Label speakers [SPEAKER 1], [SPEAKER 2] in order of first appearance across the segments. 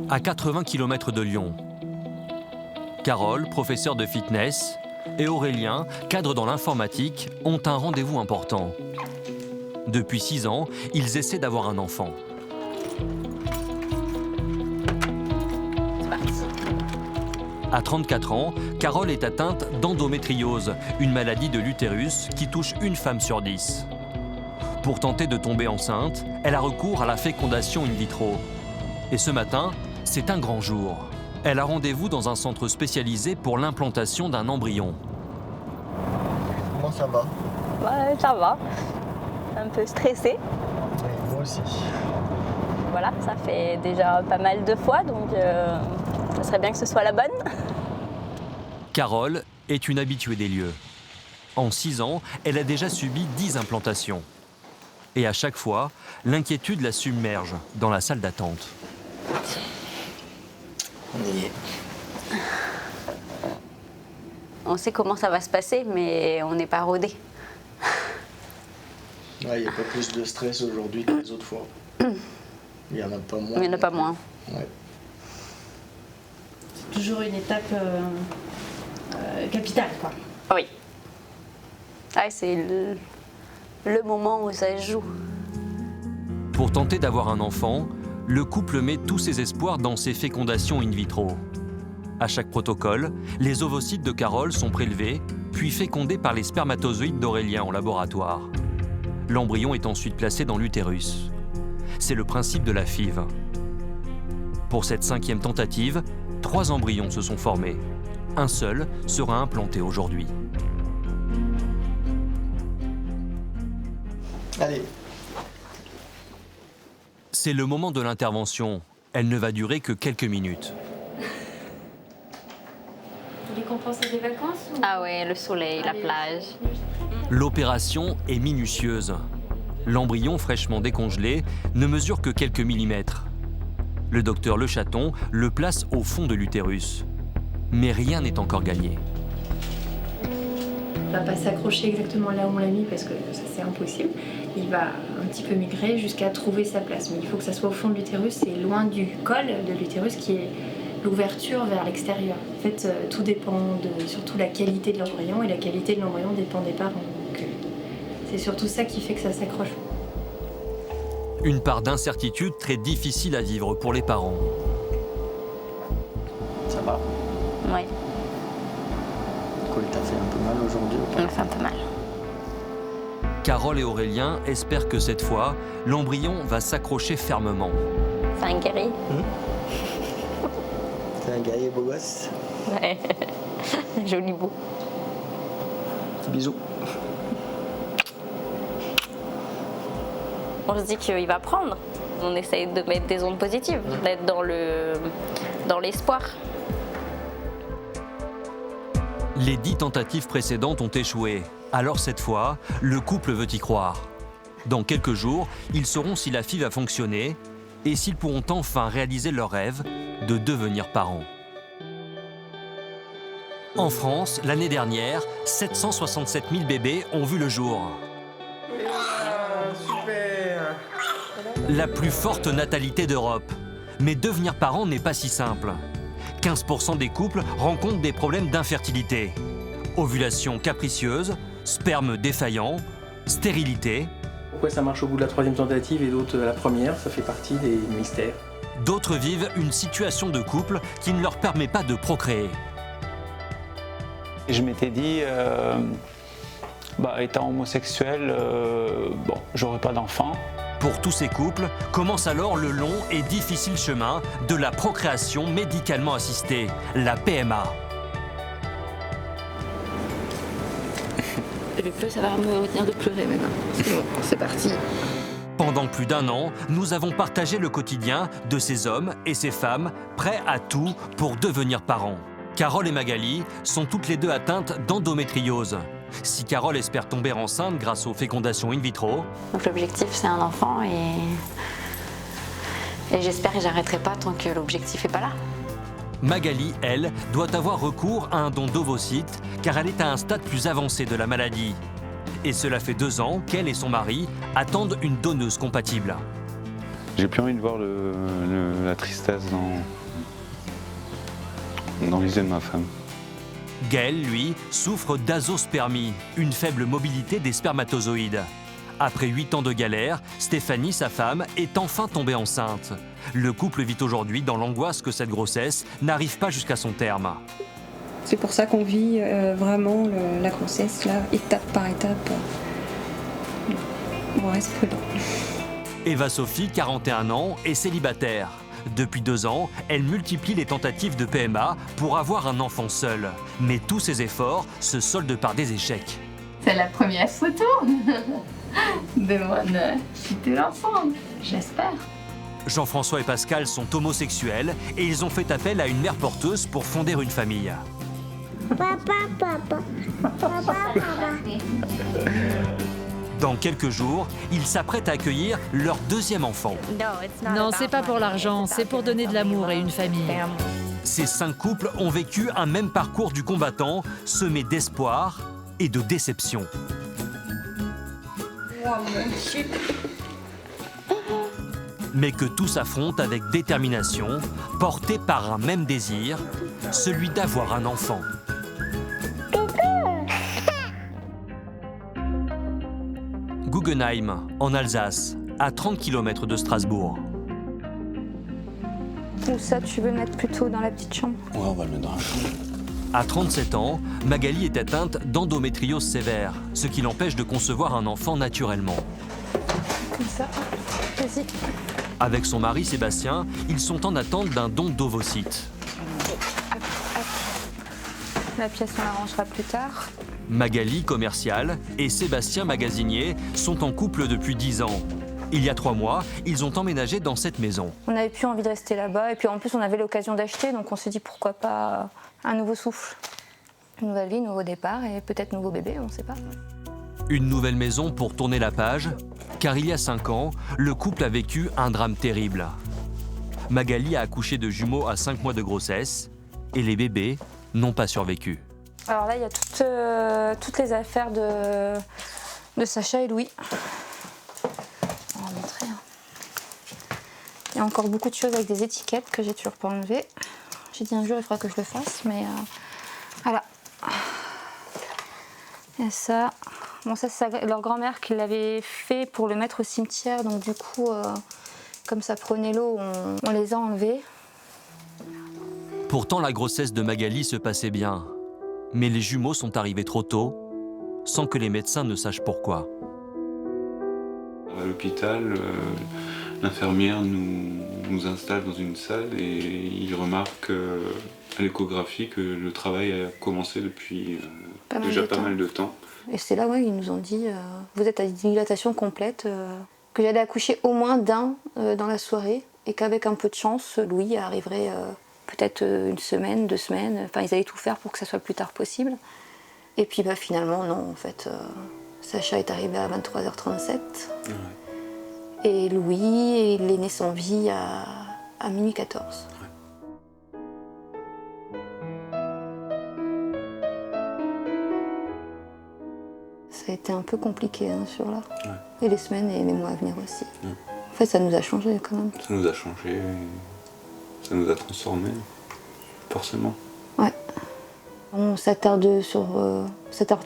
[SPEAKER 1] à 80 km de Lyon. Carole, professeur de fitness, et Aurélien, cadre dans l'informatique, ont un rendez-vous important. Depuis 6 ans, ils essaient d'avoir un enfant. À 34 ans, Carole est atteinte d'endométriose, une maladie de l'utérus qui touche une femme sur 10. Pour tenter de tomber enceinte, elle a recours à la fécondation in vitro. Et ce matin, c'est un grand jour. Elle a rendez-vous dans un centre spécialisé pour l'implantation d'un embryon.
[SPEAKER 2] Comment ça va?
[SPEAKER 3] Ouais, ça va. Un peu stressée.
[SPEAKER 2] Oui, moi aussi.
[SPEAKER 3] Voilà, ça fait déjà pas mal de fois, donc ça serait bien que ce soit la bonne.
[SPEAKER 1] Carole est une habituée des lieux. En 6 ans, elle a déjà subi 10 implantations. Et à chaque fois, l'inquiétude la submerge dans la salle d'attente.
[SPEAKER 2] On y est.
[SPEAKER 3] On sait comment ça va se passer, mais on n'est pas rodé.
[SPEAKER 2] Ouais, il n'y a pas plus de stress aujourd'hui que les autres fois. Il n'y en a pas moins.
[SPEAKER 3] Il n'y en a pas moins.
[SPEAKER 2] Ouais.
[SPEAKER 4] C'est toujours une étape capitale, quoi.
[SPEAKER 3] Oui. Ouais, c'est le moment où ça se joue.
[SPEAKER 1] Pour tenter d'avoir un enfant, le couple met tous ses espoirs dans ses fécondations in vitro. À chaque protocole, les ovocytes de Carole sont prélevés, puis fécondés par les spermatozoïdes d'Aurélien en laboratoire. L'embryon est ensuite placé dans l'utérus. C'est le principe de la FIV. Pour cette 5e tentative, 3 embryons se sont formés. Un seul sera implanté aujourd'hui.
[SPEAKER 2] Allez.
[SPEAKER 1] C'est le moment de l'intervention. Elle ne va durer que quelques minutes.
[SPEAKER 4] Vous voulez qu'on pense à des vacances ou...
[SPEAKER 3] Ah ouais, le soleil, la plage.
[SPEAKER 1] L'opération est minutieuse. L'embryon fraîchement décongelé ne mesure que quelques millimètres. Le docteur Le Chaton le place au fond de l'utérus. Mais rien n'est encore gagné.
[SPEAKER 4] Il va pas s'accrocher exactement là où on l'a mis parce que ça c'est impossible. Il va un petit peu migrer jusqu'à trouver sa place. Mais il faut que ça soit au fond de l'utérus et loin du col de l'utérus qui est l'ouverture vers l'extérieur. En fait, tout dépend de surtout la qualité de l'embryon et la qualité de l'embryon dépend des parents. Donc, c'est surtout ça qui fait que ça s'accroche.
[SPEAKER 1] Une part d'incertitude très difficile à vivre pour les parents.
[SPEAKER 2] Ça va?
[SPEAKER 3] Oui,
[SPEAKER 2] Cool, t'as fait un peu mal aujourd'hui ou
[SPEAKER 3] on
[SPEAKER 2] pas?
[SPEAKER 3] me fait un peu mal.
[SPEAKER 1] Carole et Aurélien espèrent que cette fois, l'embryon va s'accrocher fermement.
[SPEAKER 3] C'est un guerrier.
[SPEAKER 2] T'es un guerrier beau gosse.
[SPEAKER 3] Ouais. Joli beau.
[SPEAKER 2] Bisous.
[SPEAKER 3] On se dit qu'il va prendre. On essaye de mettre des ondes positives, d'être dans l'espoir.
[SPEAKER 1] Les 10 tentatives précédentes ont échoué. Alors cette fois, le couple veut y croire. Dans quelques jours, ils sauront si la FIV va fonctionner et s'ils pourront enfin réaliser leur rêve de devenir parents. En France, l'année dernière, 767 000 bébés ont vu le jour.
[SPEAKER 2] Super.
[SPEAKER 1] La plus forte natalité d'Europe. Mais devenir parent n'est pas si simple. 15% des couples rencontrent des problèmes d'infertilité. Ovulation capricieuse, sperme défaillant, stérilité.
[SPEAKER 5] Pourquoi ça marche au bout de la 3e tentative et d'autres à la première, ça fait partie des mystères.
[SPEAKER 1] D'autres vivent une situation de couple qui ne leur permet pas de procréer.
[SPEAKER 6] Et je m'étais dit, étant homosexuel, j'aurais pas d'enfant.
[SPEAKER 1] Pour tous ces couples, commence alors le long et difficile chemin de la procréation médicalement assistée, la PMA.
[SPEAKER 7] Le plus, ça va me retenir de pleurer maintenant. C'est bon, c'est parti.
[SPEAKER 1] Pendant plus d'1 an, nous avons partagé le quotidien de ces hommes et ces femmes prêts à tout pour devenir parents. Carole et Magali sont toutes les deux atteintes d'endométriose. Si Carole espère tomber enceinte grâce aux fécondations in vitro,
[SPEAKER 3] Donc l'objectif c'est un enfant et j'espère que j'arrêterai pas tant que l'objectif est pas là.
[SPEAKER 1] Magali, elle, doit avoir recours à un don d'ovocytes car elle est à un stade plus avancé de la maladie. Et cela fait 2 ans qu'elle et son mari attendent une donneuse compatible.
[SPEAKER 6] J'ai plus envie de voir la tristesse dans les yeux de ma femme.
[SPEAKER 1] Gaël, lui, souffre d'azospermie, une faible mobilité des spermatozoïdes. Après 8 ans de galère, Stéphanie, sa femme, est enfin tombée enceinte. Le couple vit aujourd'hui dans l'angoisse que cette grossesse n'arrive pas jusqu'à son terme.
[SPEAKER 8] C'est pour ça qu'on vit vraiment la grossesse, là, étape par étape. On reste prudent.
[SPEAKER 1] Eva-Sophie, 41 ans, est célibataire. Depuis 2 ans, elle multiplie les tentatives de PMA pour avoir un enfant seul. Mais tous ses efforts se soldent par des échecs.
[SPEAKER 4] C'est la première photo de mon futur enfant, j'espère.
[SPEAKER 1] Jean-François et Pascal sont homosexuels et ils ont fait appel à une mère porteuse pour fonder une famille.
[SPEAKER 9] Papa.
[SPEAKER 1] Dans quelques jours, ils s'apprêtent à accueillir leur 2e enfant.
[SPEAKER 10] Non, c'est pas pour l'argent, c'est pour donner de l'amour et une famille.
[SPEAKER 1] Ces 5 couples ont vécu un même parcours du combattant, semé d'espoir et de déception. Mais que tous affrontent avec détermination, portés par un même désir, celui d'avoir un enfant. Guggenheim, en Alsace, à 30 km de Strasbourg.
[SPEAKER 3] Ou ça, tu veux le mettre plutôt dans la petite chambre?
[SPEAKER 6] Ouais, on va le mettre dans la chambre.
[SPEAKER 1] À 37 ans, Magali est atteinte d'endométriose sévère, ce qui l'empêche de concevoir un enfant naturellement.
[SPEAKER 3] Comme ça, vas-y.
[SPEAKER 1] Avec son mari Sébastien, ils sont en attente d'un don d'ovocytes.
[SPEAKER 3] La pièce, on la rangera plus tard.
[SPEAKER 1] Magali, commerciale, et Sébastien, magasinier, sont en couple depuis 10 ans. Il y a 3 mois, ils ont emménagé dans cette maison.
[SPEAKER 3] On n'avait plus envie de rester là-bas et puis en plus on avait l'occasion d'acheter, donc on s'est dit pourquoi pas un nouveau souffle. Une nouvelle vie, nouveau départ et peut-être nouveau bébé, on ne sait pas.
[SPEAKER 1] Une nouvelle maison pour tourner la page, car il y a 5 ans, le couple a vécu un drame terrible. Magali a accouché de jumeaux à 5 mois de grossesse et les bébés n'ont pas survécu.
[SPEAKER 3] Alors là, il y a toutes les affaires de Sacha et Louis. On va montrer. Il y a encore beaucoup de choses avec des étiquettes que j'ai toujours pas enlevées. J'ai dit un jour, il faudra que je le fasse, mais voilà. Il y a ça. Bon, ça, c'est leur grand-mère qui l'avait fait pour le mettre au cimetière. Donc du coup, comme ça prenait l'eau, on les a enlevés.
[SPEAKER 1] Pourtant, la grossesse de Magali se passait bien. Mais les jumeaux sont arrivés trop tôt, sans que les médecins ne sachent pourquoi.
[SPEAKER 6] À l'hôpital, l'infirmière nous installe dans une salle et il remarque à l'échographie que le travail a commencé depuis déjà pas mal de temps.
[SPEAKER 3] Et c'est là où ils nous ont dit vous êtes à dilatation complète, que j'allais accoucher au moins d'un dans la soirée et qu'avec un peu de chance, Louis arriverait peut-être 1 semaine, 2 semaines. Enfin, ils allaient tout faire pour que ça soit le plus tard possible. Et puis finalement, non, en fait, Sacha est arrivé à 23h37. Ouais. Et Louis, il est né sans vie à minuit 14. Ouais. Ça a été un peu compliqué, hein, sur là. Ouais. Et les semaines et les mois à venir aussi. Ouais. En fait, ça nous a changé quand même.
[SPEAKER 6] Ça nous a changé, ça nous a transformés, forcément.
[SPEAKER 3] Ouais. On s'attarde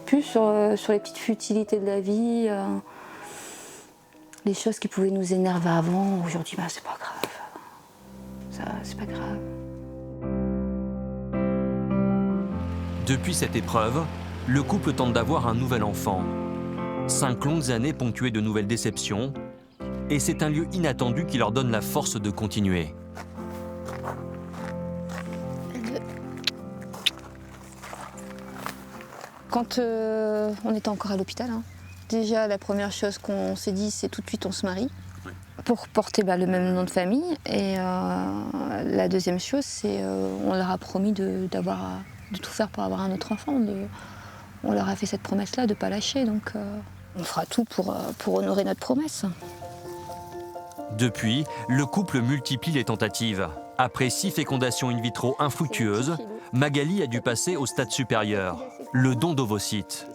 [SPEAKER 3] plus sur les petites futilités de la vie, les choses qui pouvaient nous énerver avant. Aujourd'hui, bah, c'est pas grave. C'est pas grave.
[SPEAKER 1] Depuis cette épreuve, le couple tente d'avoir un nouvel enfant. 5 longues années ponctuées de nouvelles déceptions, et c'est un lieu inattendu qui leur donne la force de continuer.
[SPEAKER 3] Quand on était encore à l'hôpital, hein, déjà la première chose qu'on s'est dit, c'est tout de suite on se marie, pour porter le même nom de famille. Et la deuxième chose, c'est on leur a promis de tout faire pour avoir un autre enfant. On leur a fait cette promesse-là de ne pas lâcher, donc on fera tout pour honorer notre promesse.
[SPEAKER 1] Depuis, le couple multiplie les tentatives. Après 6 fécondations in vitro infructueuses, Magali a dû passer au stade supérieur, le don d'ovocytes.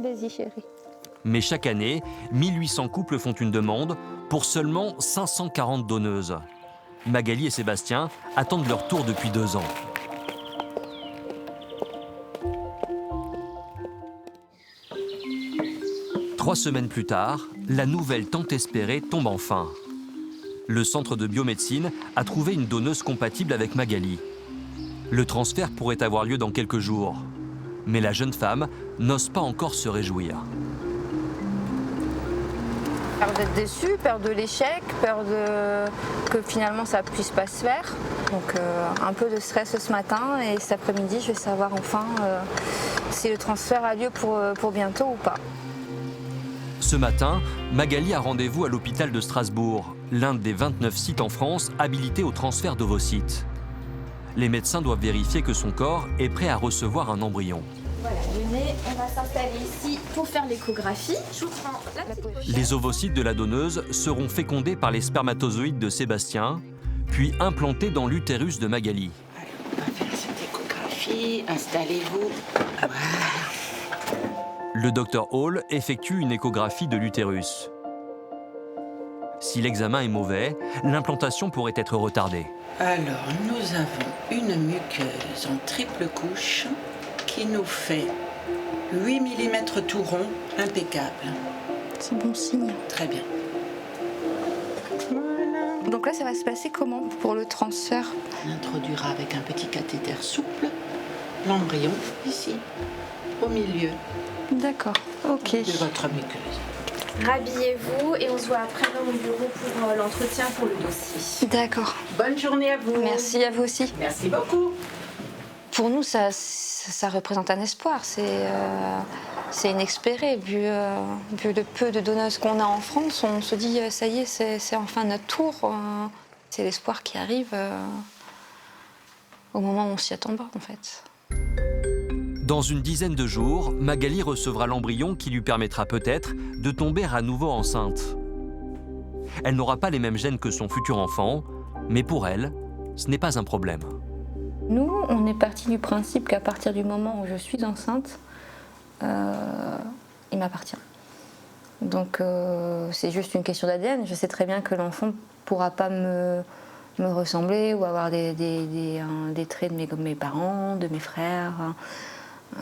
[SPEAKER 3] Vas-y, chérie.
[SPEAKER 1] Mais chaque année, 1800 couples font une demande pour seulement 540 donneuses. Magali et Sébastien attendent leur tour depuis 2 ans. Trois semaines plus tard, la nouvelle tant espérée tombe enfin. Le centre de biomédecine a trouvé une donneuse compatible avec Magali. Le transfert pourrait avoir lieu dans quelques jours. Mais la jeune femme n'ose pas encore se réjouir.
[SPEAKER 3] Peur d'être déçue, peur de l'échec, peur que finalement ça ne puisse pas se faire. Donc un peu de stress ce matin et cet après-midi, je vais savoir enfin si le transfert a lieu pour bientôt ou pas.
[SPEAKER 1] Ce matin, Magali a rendez-vous à l'hôpital de Strasbourg, l'un des 29 sites en France habilités au transfert d'ovocytes. Les médecins doivent vérifier que son corps est prêt à recevoir un embryon.
[SPEAKER 4] Voilà, venez, on va s'installer ici pour faire l'échographie. Je vous prends la petite pochette.
[SPEAKER 1] Les ovocytes de la donneuse seront fécondés par les spermatozoïdes de Sébastien, puis implantés dans l'utérus de Magali.
[SPEAKER 9] Allez, on va faire cette échographie. Installez-vous. Voilà.
[SPEAKER 1] Le docteur Hall effectue une échographie de l'utérus. Si l'examen est mauvais, l'implantation pourrait être retardée.
[SPEAKER 9] Alors, nous avons une muqueuse en triple couche qui nous fait 8 mm tout rond, impeccable.
[SPEAKER 3] C'est bon signe.
[SPEAKER 9] Très bien.
[SPEAKER 3] Voilà. Donc là, ça va se passer comment pour le transfert?
[SPEAKER 9] On introduira avec un petit cathéter souple l'embryon ici, au milieu
[SPEAKER 3] D'accord, ok.
[SPEAKER 9] de votre muqueuse.
[SPEAKER 4] Rhabillez-vous et on se voit après dans mon bureau pour l'entretien pour le dossier.
[SPEAKER 3] D'accord.
[SPEAKER 9] Bonne journée à vous.
[SPEAKER 3] Merci à vous aussi.
[SPEAKER 9] Merci beaucoup.
[SPEAKER 3] Pour nous, ça représente un espoir. C'est inespéré. Vu le peu de donneuses qu'on a en France, on se dit ça y est, c'est enfin notre tour. C'est l'espoir qui arrive au moment où on s'y attend pas, en fait.
[SPEAKER 1] Dans une dizaine de jours, Magali recevra l'embryon qui lui permettra peut-être de tomber à nouveau enceinte. Elle n'aura pas les mêmes gènes que son futur enfant, mais pour elle, ce n'est pas un problème.
[SPEAKER 3] Nous, on est parti du principe qu'à partir du moment où je suis enceinte, il m'appartient. Donc c'est juste une question d'ADN. Je sais très bien que l'enfant ne pourra pas me ressembler ou avoir des traits de mes parents, de mes frères.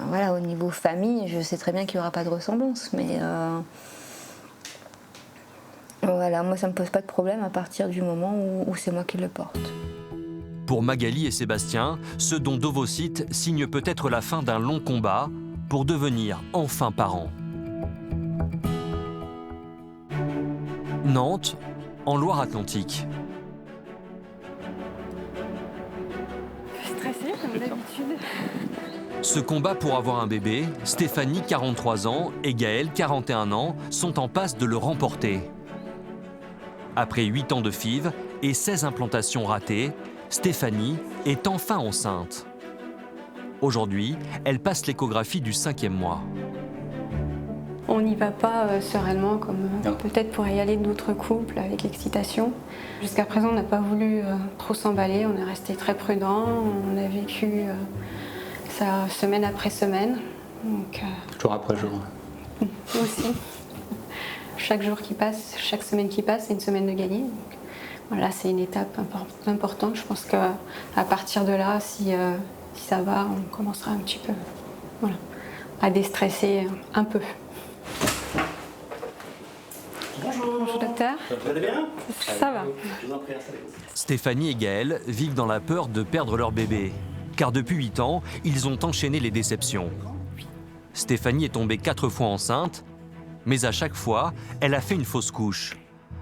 [SPEAKER 3] Voilà, au niveau famille, je sais très bien qu'il n'y aura pas de ressemblance, mais voilà, moi ça ne me pose pas de problème à partir du moment où c'est moi qui le porte.
[SPEAKER 1] Pour Magali et Sébastien, ce don d'ovocytes signe peut-être la fin d'un long combat pour devenir enfin parents. Nantes, en Loire-Atlantique.
[SPEAKER 8] Je suis stressée comme d'habitude.
[SPEAKER 1] Ce combat pour avoir un bébé, Stéphanie, 43 ans, et Gaël, 41 ans, sont en passe de le remporter. Après 8 ans de FIV et 16 implantations ratées, Stéphanie est enfin enceinte. Aujourd'hui, elle passe l'échographie du 5e mois.
[SPEAKER 8] On n'y va pas sereinement comme peut-être pourraient y aller d'autres couples avec excitation. Jusqu'à présent, on n'a pas voulu trop s'emballer, on est resté très prudent, on a vécu ça semaine après semaine. Donc,
[SPEAKER 5] jour après jour.
[SPEAKER 8] Aussi. Chaque jour qui passe, chaque semaine qui passe, c'est une semaine de gagner. Donc, voilà, c'est une étape importante. Je pense qu'à partir de là, si ça va, on commencera un petit peu à déstresser un peu. Bonjour docteur.
[SPEAKER 11] Vous allez bien?
[SPEAKER 8] Ça va.
[SPEAKER 11] Je vous en prie, installez-vous.
[SPEAKER 1] Stéphanie et Gaël vivent dans la peur de perdre leur bébé, car depuis 8 ans, ils ont enchaîné les déceptions. Stéphanie est tombée 4 fois enceinte, mais à chaque fois, elle a fait une fausse couche.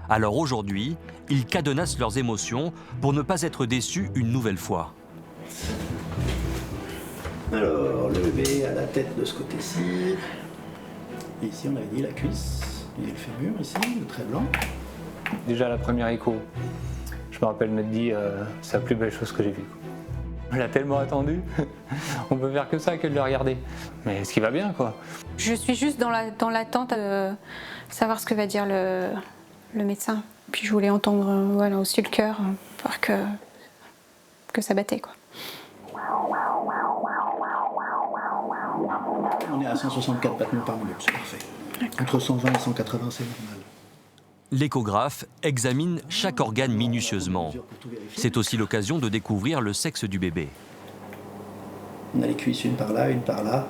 [SPEAKER 1] Alors aujourd'hui, ils cadenassent leurs émotions pour ne pas être déçus une nouvelle fois.
[SPEAKER 11] Alors, le bébé a la tête de ce côté-ci. Et ici, on avait dit la cuisse. Il y a le fémur ici, le trait blanc.
[SPEAKER 5] Déjà la première écho, je me rappelle m'être dit c'est la plus belle chose que j'ai vue. On l'a tellement attendu, on peut faire que ça que de le regarder. Mais ce qui va bien quoi.
[SPEAKER 8] Je suis juste dans l'attente de savoir ce que va dire le médecin. Puis je voulais entendre aussi le cœur, voir que ça battait quoi.
[SPEAKER 11] On est à 164 battements par minute, c'est parfait. Entre 120 et 180, c'est normal.
[SPEAKER 1] L'échographe examine chaque organe minutieusement. C'est aussi l'occasion de découvrir le sexe du bébé.
[SPEAKER 11] On a les cuisses une par là, une par là.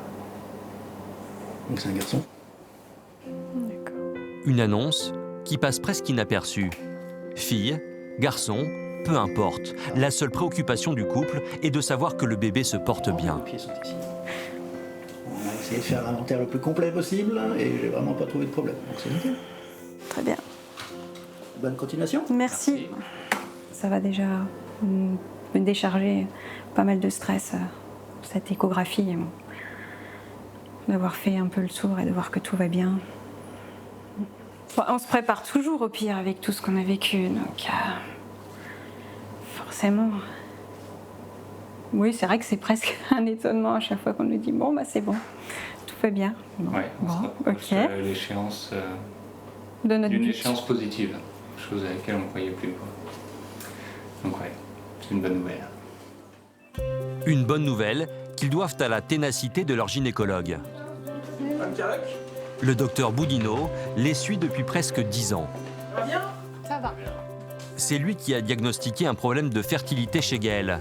[SPEAKER 11] Donc c'est un garçon.
[SPEAKER 1] Une annonce qui passe presque inaperçue. Fille, garçon, peu importe. La seule préoccupation du couple est de savoir que le bébé se porte bien.
[SPEAKER 11] Les pieds sont ici. On a essayé de faire l'inventaire le plus complet possible et j'ai vraiment pas trouvé de problème. Donc c'est nickel.
[SPEAKER 12] Très bien.
[SPEAKER 11] Bonne continuation.
[SPEAKER 12] Merci. Ça va déjà me décharger pas mal de stress, cette échographie. D'avoir fait un peu le tour et de voir que tout va bien. Bon, on se prépare toujours au pire avec tout ce qu'on a vécu, donc forcément. Oui, c'est vrai que c'est presque un étonnement à chaque fois qu'on nous dit bon, bah c'est bon, tout va bien. Bon,
[SPEAKER 5] Ouais, on se rapproche de l'échéance d'une échéance positive, chose à laquelle on ne croyait plus. Quoi. Donc ouais, c'est une bonne nouvelle.
[SPEAKER 1] Une bonne nouvelle qu'ils doivent à la ténacité de leur gynécologue. Le docteur Boudinot les suit depuis presque 10 ans.
[SPEAKER 13] Ça va bien ?
[SPEAKER 12] Ça va.
[SPEAKER 1] C'est lui qui a diagnostiqué un problème de fertilité chez Gaël.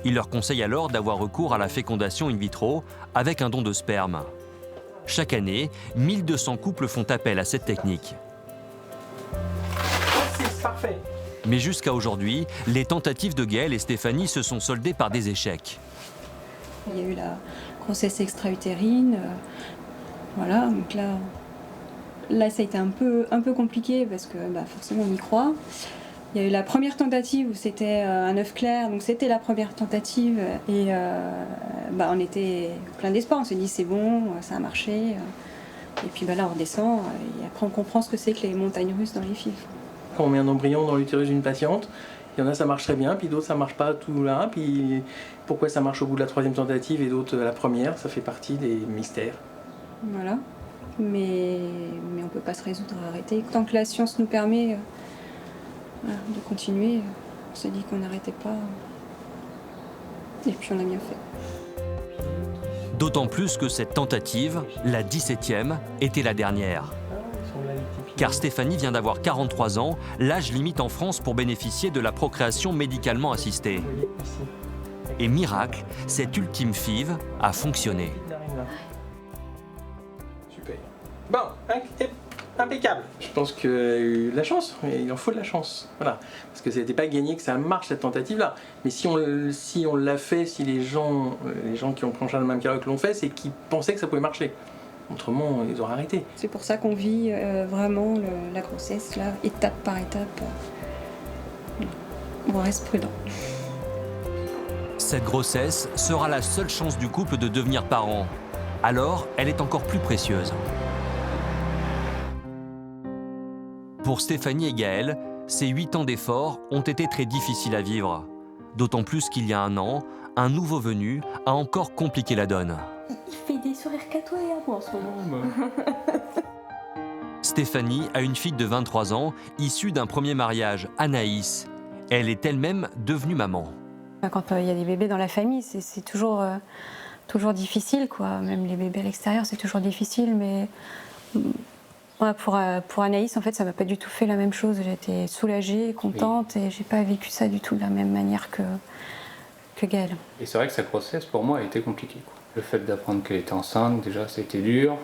[SPEAKER 1] Il leur conseille alors d'avoir recours à la fécondation in vitro avec un don de sperme. Chaque année, 1200 couples font appel à cette technique.
[SPEAKER 13] C'est parfait.
[SPEAKER 1] Mais jusqu'à aujourd'hui, les tentatives de Gaël et Stéphanie se sont soldées par des échecs.
[SPEAKER 8] Il y a eu la grossesse extra-utérine. Voilà, donc là ça a été un peu compliqué parce que forcément on y croit. Il y a eu la première tentative où c'était un œuf clair, donc c'était la première tentative et on était plein d'espoir. On s'est dit c'est bon, ça a marché. Et puis là on redescend et après on comprend ce que c'est que les montagnes russes dans les FIV.
[SPEAKER 13] Quand on met un embryon dans l'utérus d'une patiente, il y en a ça marche très bien, puis d'autres ça marche pas tout là. Puis pourquoi ça marche au bout de la troisième tentative et d'autres à la première, ça fait partie des mystères.
[SPEAKER 8] Voilà, mais on ne peut pas se résoudre à arrêter. Tant que la science nous permet de continuer, on s'est dit qu'on n'arrêtait pas. Et puis on a bien fait.
[SPEAKER 1] D'autant plus que cette tentative, la 17e, était la dernière. Car Stéphanie vient d'avoir 43 ans, l'âge limite en France pour bénéficier de la procréation médicalement assistée. Et miracle, cette ultime FIV a fonctionné.
[SPEAKER 13] Super. Bon, impeccable. Je pense qu'il y a eu de la chance, il en faut de la chance. Voilà. Parce que ça n'était pas gagné que ça marche cette tentative-là. Mais si on l'a fait, si les gens qui ont pris en charge le même carreau l'ont fait, c'est qu'ils pensaient que ça pouvait marcher. Autrement, ils auraient arrêté.
[SPEAKER 8] C'est pour ça qu'on vit vraiment la grossesse, là, étape par étape. On reste prudent.
[SPEAKER 1] Cette grossesse sera la seule chance du couple de devenir parent. Alors, elle est encore plus précieuse. Pour Stéphanie et Gaël, ces 8 ans d'efforts ont été très difficiles à vivre. D'autant plus qu'il y a un an, un nouveau venu a encore compliqué la donne.
[SPEAKER 7] Il fait des sourires qu'à toi et à moi en ce moment.
[SPEAKER 1] Stéphanie a une fille de 23 ans, issue d'un premier mariage, Anaïs. Elle est elle-même devenue maman.
[SPEAKER 12] Quand il y a des bébés dans la famille, c'est toujours difficile, quoi. Même les bébés à l'extérieur, c'est toujours difficile, mais pour Anaïs, en fait, ça m'a pas du tout fait la même chose. J'ai été soulagée, contente, et j'ai pas vécu ça du tout de la même manière que Gaël.
[SPEAKER 5] Et c'est vrai que sa grossesse, pour moi, a été compliquée, quoi. Le fait d'apprendre qu'elle était enceinte, déjà, ça a été dur.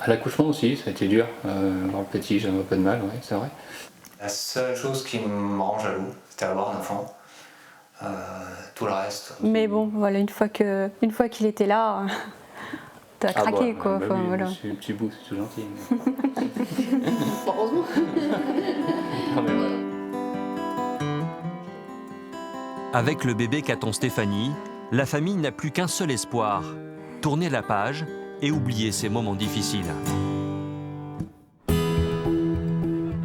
[SPEAKER 5] À l'accouchement aussi, ça a été dur. Avoir le petit, j'avais un peu de mal, ouais, c'est vrai.
[SPEAKER 14] La seule chose qui me rend jaloux, c'était avoir un enfant. Tout le reste.
[SPEAKER 12] Mais bon, voilà, une fois qu'il était là, t'as craqué, quoi.
[SPEAKER 5] Bah
[SPEAKER 12] enfin,
[SPEAKER 5] oui,
[SPEAKER 12] voilà.
[SPEAKER 5] c'est un petit bout, c'est tout gentil. Mais...
[SPEAKER 7] Heureusement.
[SPEAKER 5] Non, mais voilà.
[SPEAKER 1] Avec le bébé qu'attend Stéphanie, la famille n'a plus qu'un seul espoir, tourner la page et oublier ces moments difficiles.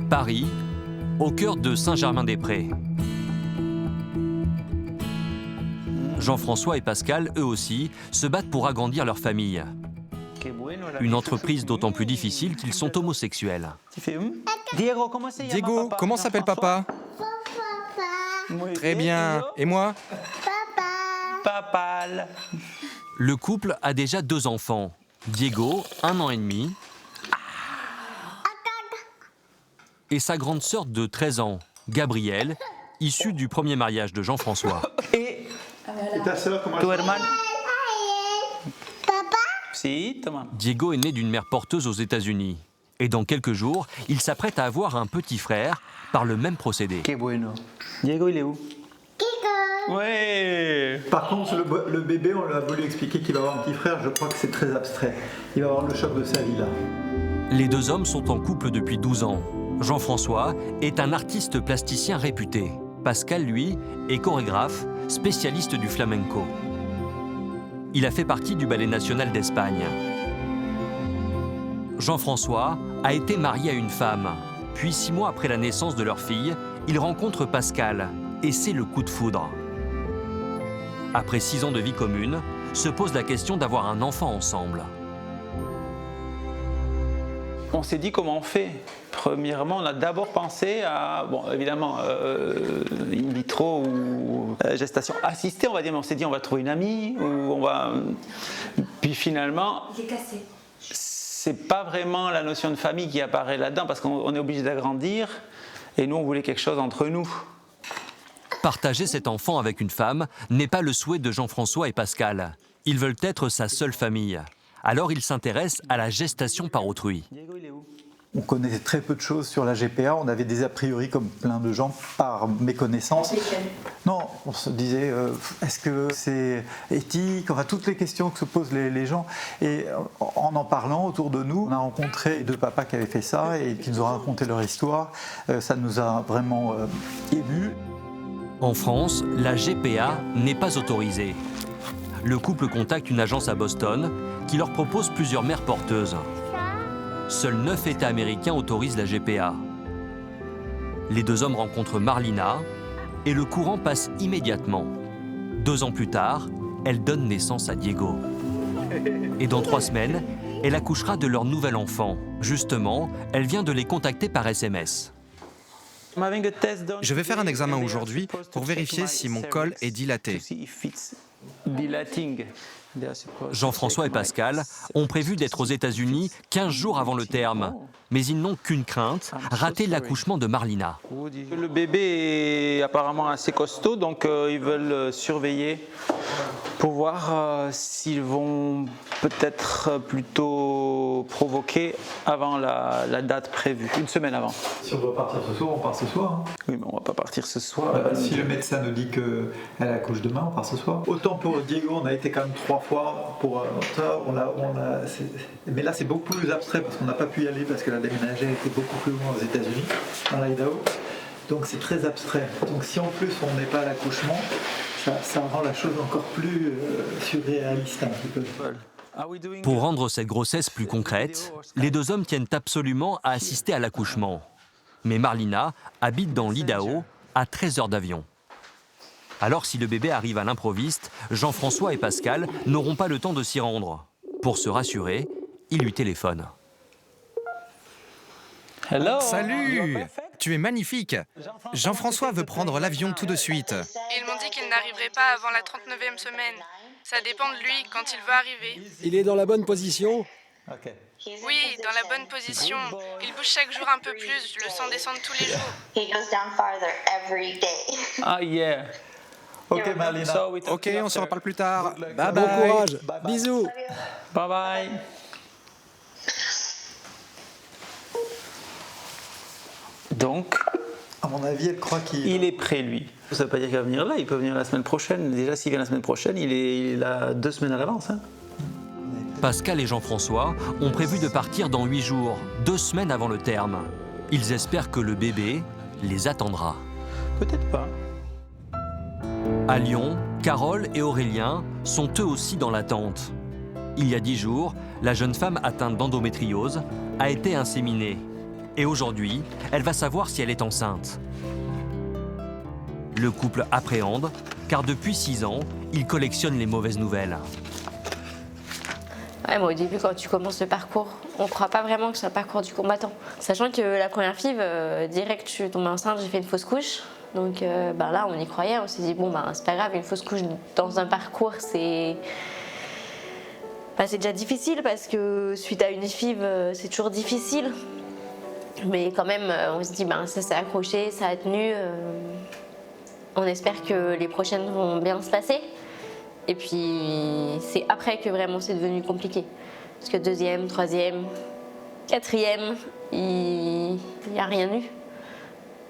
[SPEAKER 1] Paris, au cœur de Saint-Germain-des-Prés. Jean-François et Pascal, eux aussi, se battent pour agrandir leur famille. Une entreprise d'autant plus difficile qu'ils sont homosexuels.
[SPEAKER 15] Diego, comment s'appelle papa? Très bien. Et moi?
[SPEAKER 1] Le couple a déjà 2 enfants. Diego, 1 an et demi, et sa grande sœur de 13 ans, Gabrielle, issue du premier mariage de Jean-François.
[SPEAKER 16] Et ta sœur, comment elle s'appelle?
[SPEAKER 1] Diego est né d'une mère porteuse aux États-Unis. Et dans quelques jours, il s'apprête à avoir un petit frère par le même procédé.
[SPEAKER 16] Que bueno. Diego, il est où? Ouais. Par contre, le bébé, on lui a voulu expliquer qu'il va avoir un petit frère. Je crois que c'est très abstrait. Il va avoir le choc de sa vie là.
[SPEAKER 1] Les deux hommes sont en couple depuis 12 ans. Jean-François est un artiste plasticien réputé. Pascal, lui, est chorégraphe, spécialiste du flamenco. Il a fait partie du Ballet national d'Espagne. Jean-François a été marié à une femme. Puis 6 mois après la naissance de leur fille, il rencontre Pascal et c'est le coup de foudre. Après 6 ans de vie commune, se pose la question d'avoir un enfant ensemble.
[SPEAKER 17] On s'est dit comment on fait. Premièrement, on a d'abord pensé à, bon, évidemment, in vitro ou gestation assistée, on va dire, mais on s'est dit on va trouver une amie, ou on va... Puis finalement...
[SPEAKER 4] Il est cassé.
[SPEAKER 17] C'est pas vraiment la notion de famille qui apparaît là-dedans, parce qu'on est obligé d'agrandir, et nous, on voulait quelque chose entre nous.
[SPEAKER 1] Partager cet enfant avec une femme n'est pas le souhait de Jean-François et Pascal. Ils veulent être sa seule famille. Alors ils s'intéressent à la gestation par autrui.
[SPEAKER 16] On connaissait très peu de choses sur la GPA, on avait des a priori comme plein de gens par méconnaissance. Non, on se disait, est-ce que c'est éthique, enfin toutes les questions que se posent les gens. Et en parlant autour de nous, on a rencontré 2 papas qui avaient fait ça et qui nous ont raconté leur histoire. Ça nous a vraiment émus.
[SPEAKER 1] En France, la GPA n'est pas autorisée. Le couple contacte une agence à Boston qui leur propose plusieurs mères porteuses. Seuls 9 États américains autorisent la GPA. Les 2 hommes rencontrent Marlina et le courant passe immédiatement. 2 ans plus tard, elle donne naissance à Diego. Et dans 3 semaines, elle accouchera de leur nouvel enfant. Justement, elle vient de les contacter par SMS.
[SPEAKER 15] Je vais faire un examen aujourd'hui pour vérifier si mon col est dilaté.
[SPEAKER 1] Jean-François et Pascal ont prévu d'être aux États-Unis 15 jours avant le terme. Mais ils n'ont qu'une crainte, rater l'accouchement de Marlina.
[SPEAKER 17] Le bébé est apparemment assez costaud, donc ils veulent surveiller pour voir s'ils vont peut-être plutôt provoquer avant la date prévue, une semaine avant.
[SPEAKER 16] Si on doit partir ce soir, on part ce soir. Hein.
[SPEAKER 17] Oui, mais on ne va pas partir ce soir.
[SPEAKER 16] Si le médecin nous dit qu'elle accouche demain, on part ce soir. Autant pour Diego, on a été quand même 3 fois pour ça. Mais là, c'est beaucoup plus abstrait parce qu'on n'a pas pu y aller parce que la déménagée était beaucoup plus loin aux États-Unis, dans l'Idaho. Donc c'est très abstrait. Donc si en plus on n'est pas à l'accouchement, ça rend la chose encore plus surréaliste un petit peu.
[SPEAKER 1] Pour rendre cette grossesse plus concrète, les 2 hommes tiennent absolument à assister à l'accouchement. Mais Marlina habite dans l'Idaho, à 13 heures d'avion. Alors si le bébé arrive à l'improviste, Jean-François et Pascal n'auront pas le temps de s'y rendre. Pour se rassurer, ils lui téléphonent.
[SPEAKER 17] Hello.
[SPEAKER 15] Salut! Tu es magnifique. Jean-François veut prendre l'avion tout de suite.
[SPEAKER 18] Ils m'ont dit qu'il n'arriverait pas avant la 39e semaine. Ça dépend de lui quand il va arriver.
[SPEAKER 19] Il est dans la bonne position?
[SPEAKER 18] Oui, dans la bonne position. Il bouge chaque jour un peu plus, je le sens descendre tous les jours.
[SPEAKER 17] Ah yeah.
[SPEAKER 16] Ok Marlina.
[SPEAKER 15] Ok, on se reparle plus tard.
[SPEAKER 19] Bye bye. Bon courage. Bisous.
[SPEAKER 17] Bye bye. Donc,
[SPEAKER 16] à mon avis, elle croit
[SPEAKER 17] qu'il est prêt, lui. Ça ne veut pas dire qu'il va venir là, il peut venir la semaine prochaine. Déjà, s'il vient la semaine prochaine, il est là 2 semaines à l'avance. Hein.
[SPEAKER 1] Pascal et Jean-François ont prévu de partir dans 8 jours, 2 semaines avant le terme. Ils espèrent que le bébé les attendra.
[SPEAKER 17] Peut-être pas.
[SPEAKER 1] À Lyon, Carole et Aurélien sont eux aussi dans l'attente. Il y a 10 jours, la jeune femme atteinte d'endométriose a été inséminée. Et aujourd'hui, elle va savoir si elle est enceinte. Le couple appréhende, car depuis 6 ans, il collectionne les mauvaises nouvelles.
[SPEAKER 20] Ouais, moi, au début, quand tu commences le parcours, on ne croit pas vraiment que c'est un parcours du combattant. Sachant que la première FIV, direct, je suis tombée enceinte, j'ai fait une fausse couche. Donc là, on y croyait, on s'est dit, bon, c'est pas grave, une fausse couche dans un parcours, c'est déjà difficile parce que suite à une FIV, c'est toujours difficile. Mais quand même, on se dit, ça s'est accroché, ça a tenu. On espère que les prochaines vont bien se passer. Et puis, c'est après que vraiment c'est devenu compliqué. Parce que 2e, 3e, 4e, il n'y a rien eu.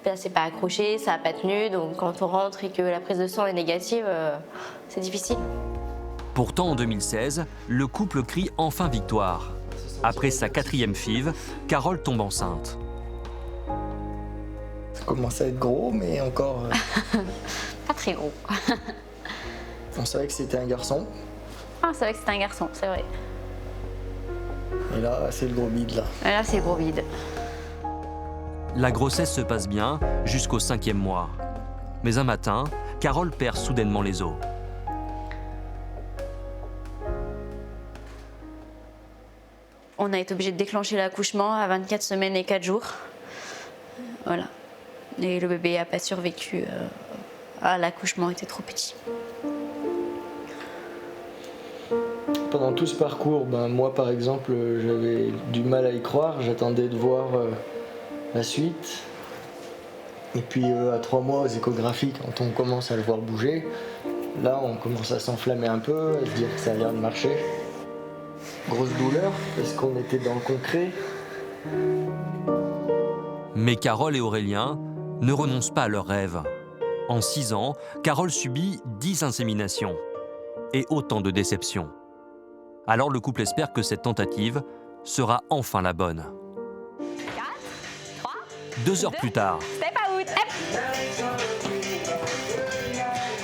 [SPEAKER 20] Ça s'est pas accroché, ça n'a pas tenu. Donc quand on rentre et que la prise de sang est négative, c'est difficile.
[SPEAKER 1] Pourtant, en 2016, le couple crie enfin victoire. Après sa 4e FIV, Carole tombe enceinte.
[SPEAKER 2] Ça commence à être gros, mais encore...
[SPEAKER 8] Pas très gros.
[SPEAKER 2] On savait que c'était un garçon.
[SPEAKER 8] Ah, c'est vrai que c'était un garçon, c'est vrai.
[SPEAKER 2] Et là, c'est le gros bide, là.
[SPEAKER 8] Et là, c'est le gros bide.
[SPEAKER 1] La grossesse se passe bien jusqu'au 5e mois. Mais un matin, Carole perd soudainement les os.
[SPEAKER 8] On a été obligé de déclencher l'accouchement à 24 semaines et 4 jours. Voilà. Et le bébé n'a pas survécu à l'accouchement, il était trop petit.
[SPEAKER 2] Pendant tout ce parcours, moi par exemple, j'avais du mal à y croire. J'attendais de voir la suite. Et puis à 3 mois aux échographies, quand on commence à le voir bouger, là on commence à s'enflammer un peu, à se dire que ça a l'air de marcher. Grosse douleur, parce qu'on était dans le concret.
[SPEAKER 1] Mais Carole et Aurélien ne renoncent pas à leurs rêves. En 6 ans, Carole subit 10 inséminations et autant de déceptions. Alors le couple espère que cette tentative sera enfin la bonne.
[SPEAKER 8] 4, 3,
[SPEAKER 1] 2 heures plus tard,
[SPEAKER 8] step out,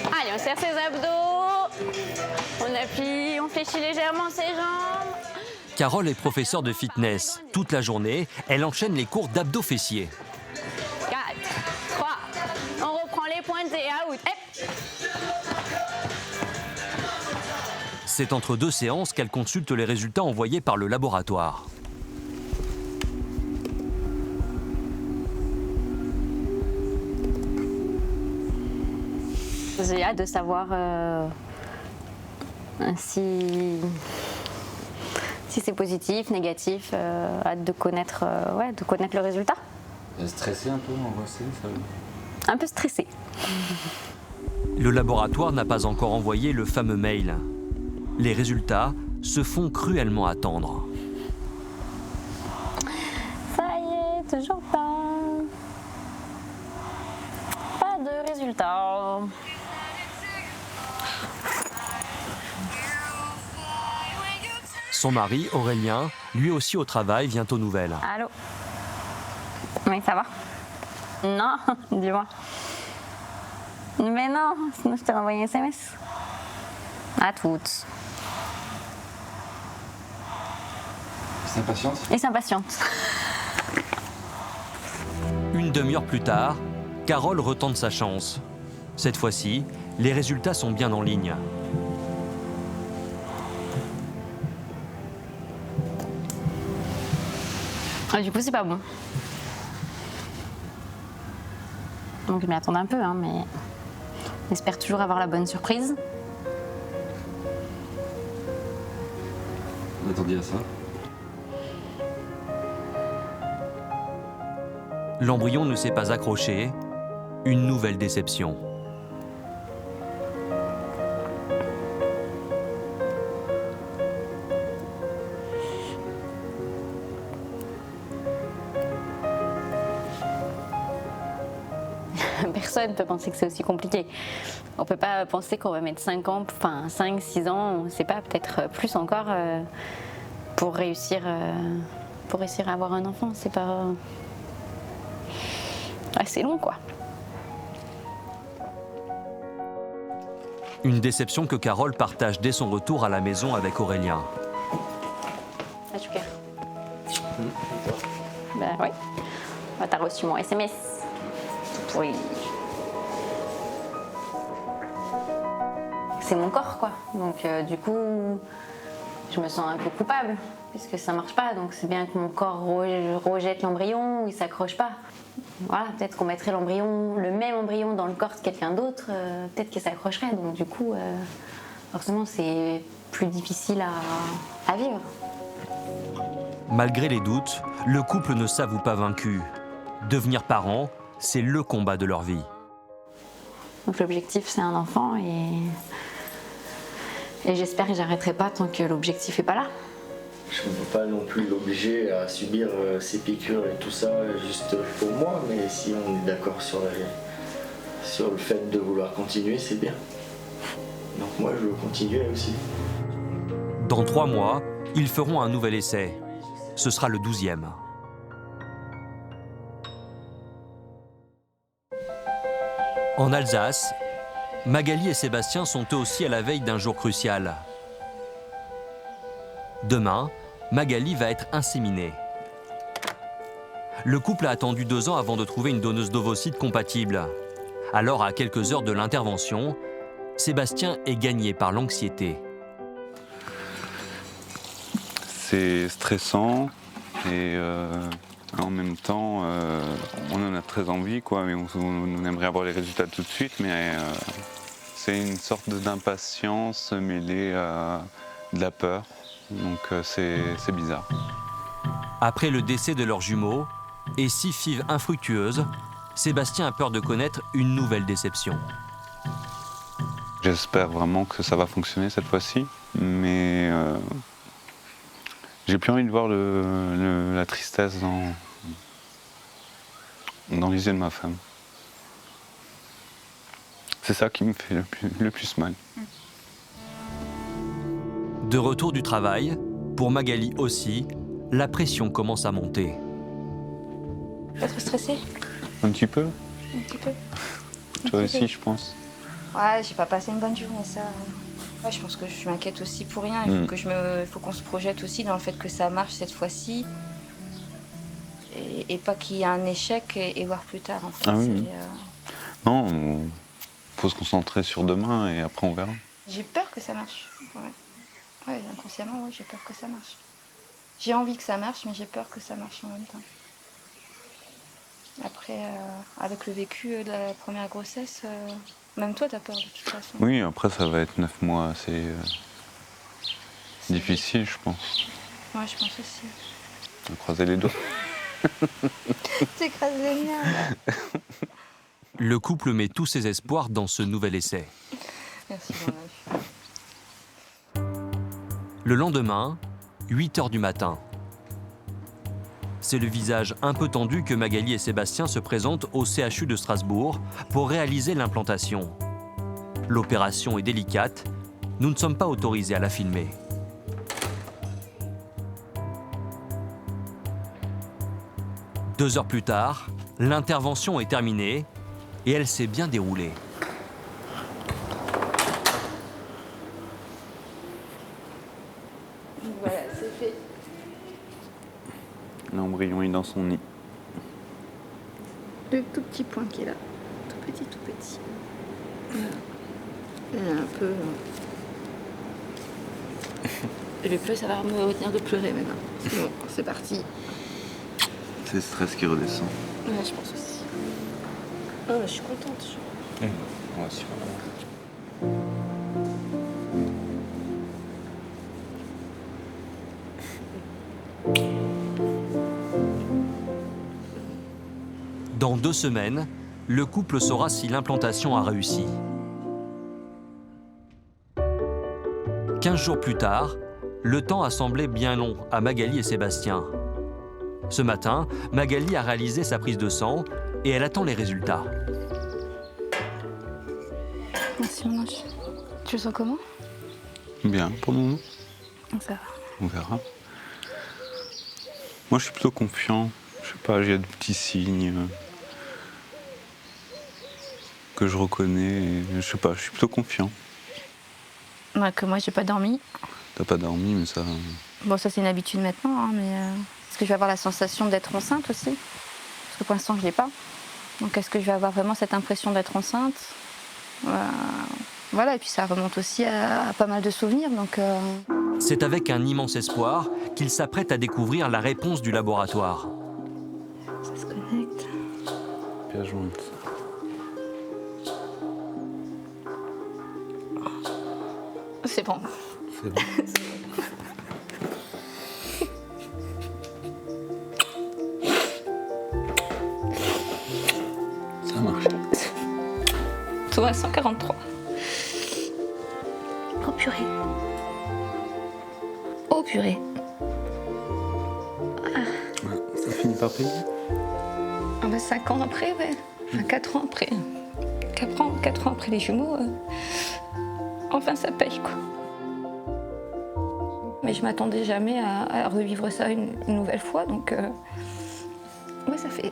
[SPEAKER 8] allez, on serre ses abdos, on appuie, on fléchit légèrement ses jambes.
[SPEAKER 1] Carole est professeure de fitness. Toute la journée, elle enchaîne les cours d'abdos fessiers.
[SPEAKER 8] 4, 3, on reprend les pointes et out.
[SPEAKER 1] C'est entre 2 séances qu'elle consulte les résultats envoyés par le laboratoire.
[SPEAKER 8] J'ai hâte de savoir si c'est positif, négatif, hâte de connaître le résultat.
[SPEAKER 21] Stressé un peu, angoissé ça...
[SPEAKER 8] Un peu stressé.
[SPEAKER 1] Le laboratoire n'a pas encore envoyé le fameux mail. Les résultats se font cruellement attendre.
[SPEAKER 8] Ça y est, toujours pas. Pas de résultats.
[SPEAKER 1] Son mari, Aurélien, lui aussi au travail, vient aux nouvelles.
[SPEAKER 8] Allô? Oui, ça va? Non, dis-moi. Mais non, sinon je t'ai envoyé un SMS. À toutes.
[SPEAKER 21] Il s'impatiente?
[SPEAKER 8] Il s'impatiente.
[SPEAKER 1] Une demi-heure plus tard, Carole retente sa chance. Cette fois-ci, les résultats sont bien en ligne.
[SPEAKER 8] Du coup, c'est pas bon. Donc je m'y attendais un peu, mais on espère toujours avoir la bonne surprise.
[SPEAKER 21] Vous attendiez à ça?
[SPEAKER 1] L'embryon ne s'est pas accroché. Une nouvelle déception.
[SPEAKER 8] Personne ne peut penser que c'est aussi compliqué. On ne peut pas penser qu'on va mettre 5 ans, enfin 5, 6 ans, on ne sait pas, peut-être plus encore, pour réussir à avoir un enfant. C'est pas... assez long, quoi.
[SPEAKER 1] Une déception que Carole partage dès son retour à la maison avec Aurélien.
[SPEAKER 8] Ah, super. Ben oui. Oh, t'as reçu mon SMS. Tout pourri. C'est mon corps, quoi. Donc, du coup, je me sens un peu coupable, puisque ça marche pas. Donc, c'est bien que mon corps rejette l'embryon, il s'accroche pas. Voilà, peut-être qu'on mettrait le même embryon dans le corps de quelqu'un d'autre, peut-être qu'il s'accrocherait. Donc, du coup, forcément, c'est plus difficile à vivre.
[SPEAKER 1] Malgré les doutes, le couple ne s'avoue pas vaincu. Devenir parent, c'est le combat de leur vie.
[SPEAKER 8] Donc l'objectif, c'est un enfant et j'espère que j'arrêterai pas tant que l'objectif n'est pas là.
[SPEAKER 2] Je ne peux pas non plus l'obliger à subir ces piqûres et tout ça juste pour moi, mais si on est d'accord sur le fait de vouloir continuer, c'est bien. Donc moi, je veux continuer aussi.
[SPEAKER 1] Dans 3 mois, ils feront un nouvel essai. Ce sera le 12e. En Alsace, Magali et Sébastien sont eux aussi à la veille d'un jour crucial. Demain, Magali va être inséminée. Le couple a attendu 2 ans avant de trouver une donneuse d'ovocytes compatible. Alors, à quelques heures de l'intervention, Sébastien est gagné par l'anxiété.
[SPEAKER 6] C'est stressant et en même temps, on en a très envie, quoi, mais on aimerait avoir les résultats tout de suite, mais c'est une sorte d'impatience mêlée à de la peur, donc c'est bizarre.
[SPEAKER 1] Après le décès de leurs jumeaux et 6 fives infructueuses, Sébastien a peur de connaître une nouvelle déception.
[SPEAKER 6] J'espère vraiment que ça va fonctionner cette fois-ci, mais j'ai plus envie de voir la tristesse dans les yeux de ma femme. C'est ça qui me fait le plus mal.
[SPEAKER 1] De retour du travail, pour Magali aussi, la pression commence à monter.
[SPEAKER 3] Pas trop stressée?
[SPEAKER 6] Un petit peu.
[SPEAKER 3] Un petit peu.
[SPEAKER 6] Toi aussi, je pense.
[SPEAKER 3] Ouais, j'ai pas passé une bonne journée, ça. Ouais, je pense que je m'inquiète aussi pour rien. Il faut qu'on se projette aussi dans le fait que ça marche cette fois-ci. Et pas qu'il y ait un échec et voir plus tard, en fait.
[SPEAKER 6] Ah oui. Non, il faut se concentrer sur demain et après on verra.
[SPEAKER 3] J'ai peur que ça marche. Ouais, inconsciemment, j'ai peur que ça marche. J'ai envie que ça marche, mais j'ai peur que ça marche en même temps. Après, avec le vécu de la première grossesse, même toi, t'as peur de toute façon.
[SPEAKER 6] Oui, après, ça va être 9 mois assez difficile, je pense.
[SPEAKER 3] Ouais, je pense aussi.
[SPEAKER 6] On va croiser les doigts.
[SPEAKER 3] T'écrases les miens, là.
[SPEAKER 1] Le couple met tous ses espoirs dans ce nouvel essai.
[SPEAKER 3] Merci, Jean-Luc.
[SPEAKER 1] Le lendemain, 8h du matin. C'est le visage un peu tendu que Magali et Sébastien se présentent au CHU de Strasbourg pour réaliser l'implantation. L'opération est délicate, nous ne sommes pas autorisés à la filmer. Deux heures plus tard, l'intervention est terminée et elle s'est bien déroulée.
[SPEAKER 3] Voilà, c'est fait.
[SPEAKER 6] L'embryon est dans son nid.
[SPEAKER 3] Le tout petit point qui est là. Tout petit, tout petit. Voilà. Un peu... Je vais pleurer, ça va me retenir de pleurer maintenant. C'est bon, c'est parti.
[SPEAKER 6] C'est le stress qui redescend.
[SPEAKER 3] Ouais, je pense aussi. Oh, je suis contente.
[SPEAKER 6] Ouais, super.
[SPEAKER 1] Dans 2 semaines, le couple saura si l'implantation a réussi. 15 jours plus tard, le temps a semblé bien long à Magali et Sébastien. Ce matin, Magali a réalisé sa prise de sang et elle attend les résultats.
[SPEAKER 3] Merci, mon ange. Tu le sens comment?
[SPEAKER 6] Bien, pour le moment.
[SPEAKER 3] Ça va.
[SPEAKER 6] On verra. Moi, je suis plutôt confiant. Je sais pas, j'ai des petits signes que je reconnais. Et je sais pas, je suis plutôt confiant.
[SPEAKER 3] Ouais, que moi, j'ai pas dormi.
[SPEAKER 6] T'as pas dormi, mais ça...
[SPEAKER 3] Bon, ça, c'est une habitude maintenant, hein, mais... Est-ce que je vais avoir la sensation d'être enceinte aussi? Parce que pour l'instant, je ne l'ai pas. Donc, est-ce que je vais avoir vraiment cette impression d'être enceinte? Voilà, et puis ça remonte aussi à pas mal de souvenirs. Donc,
[SPEAKER 1] C'est avec un immense espoir qu'il s'apprête à découvrir la réponse du laboratoire.
[SPEAKER 3] Ça se connecte.
[SPEAKER 6] Pièce jointe.
[SPEAKER 3] C'est bon.
[SPEAKER 6] C'est bon.
[SPEAKER 3] Toi, 143. Oh purée. Oh purée.
[SPEAKER 6] Ça finit par payer.
[SPEAKER 3] 5 ans après, ouais. Enfin, 4 ans après. 4 ans après les jumeaux, enfin ça paye, quoi. Mais je m'attendais jamais à revivre ça une nouvelle fois, donc ouais, ça fait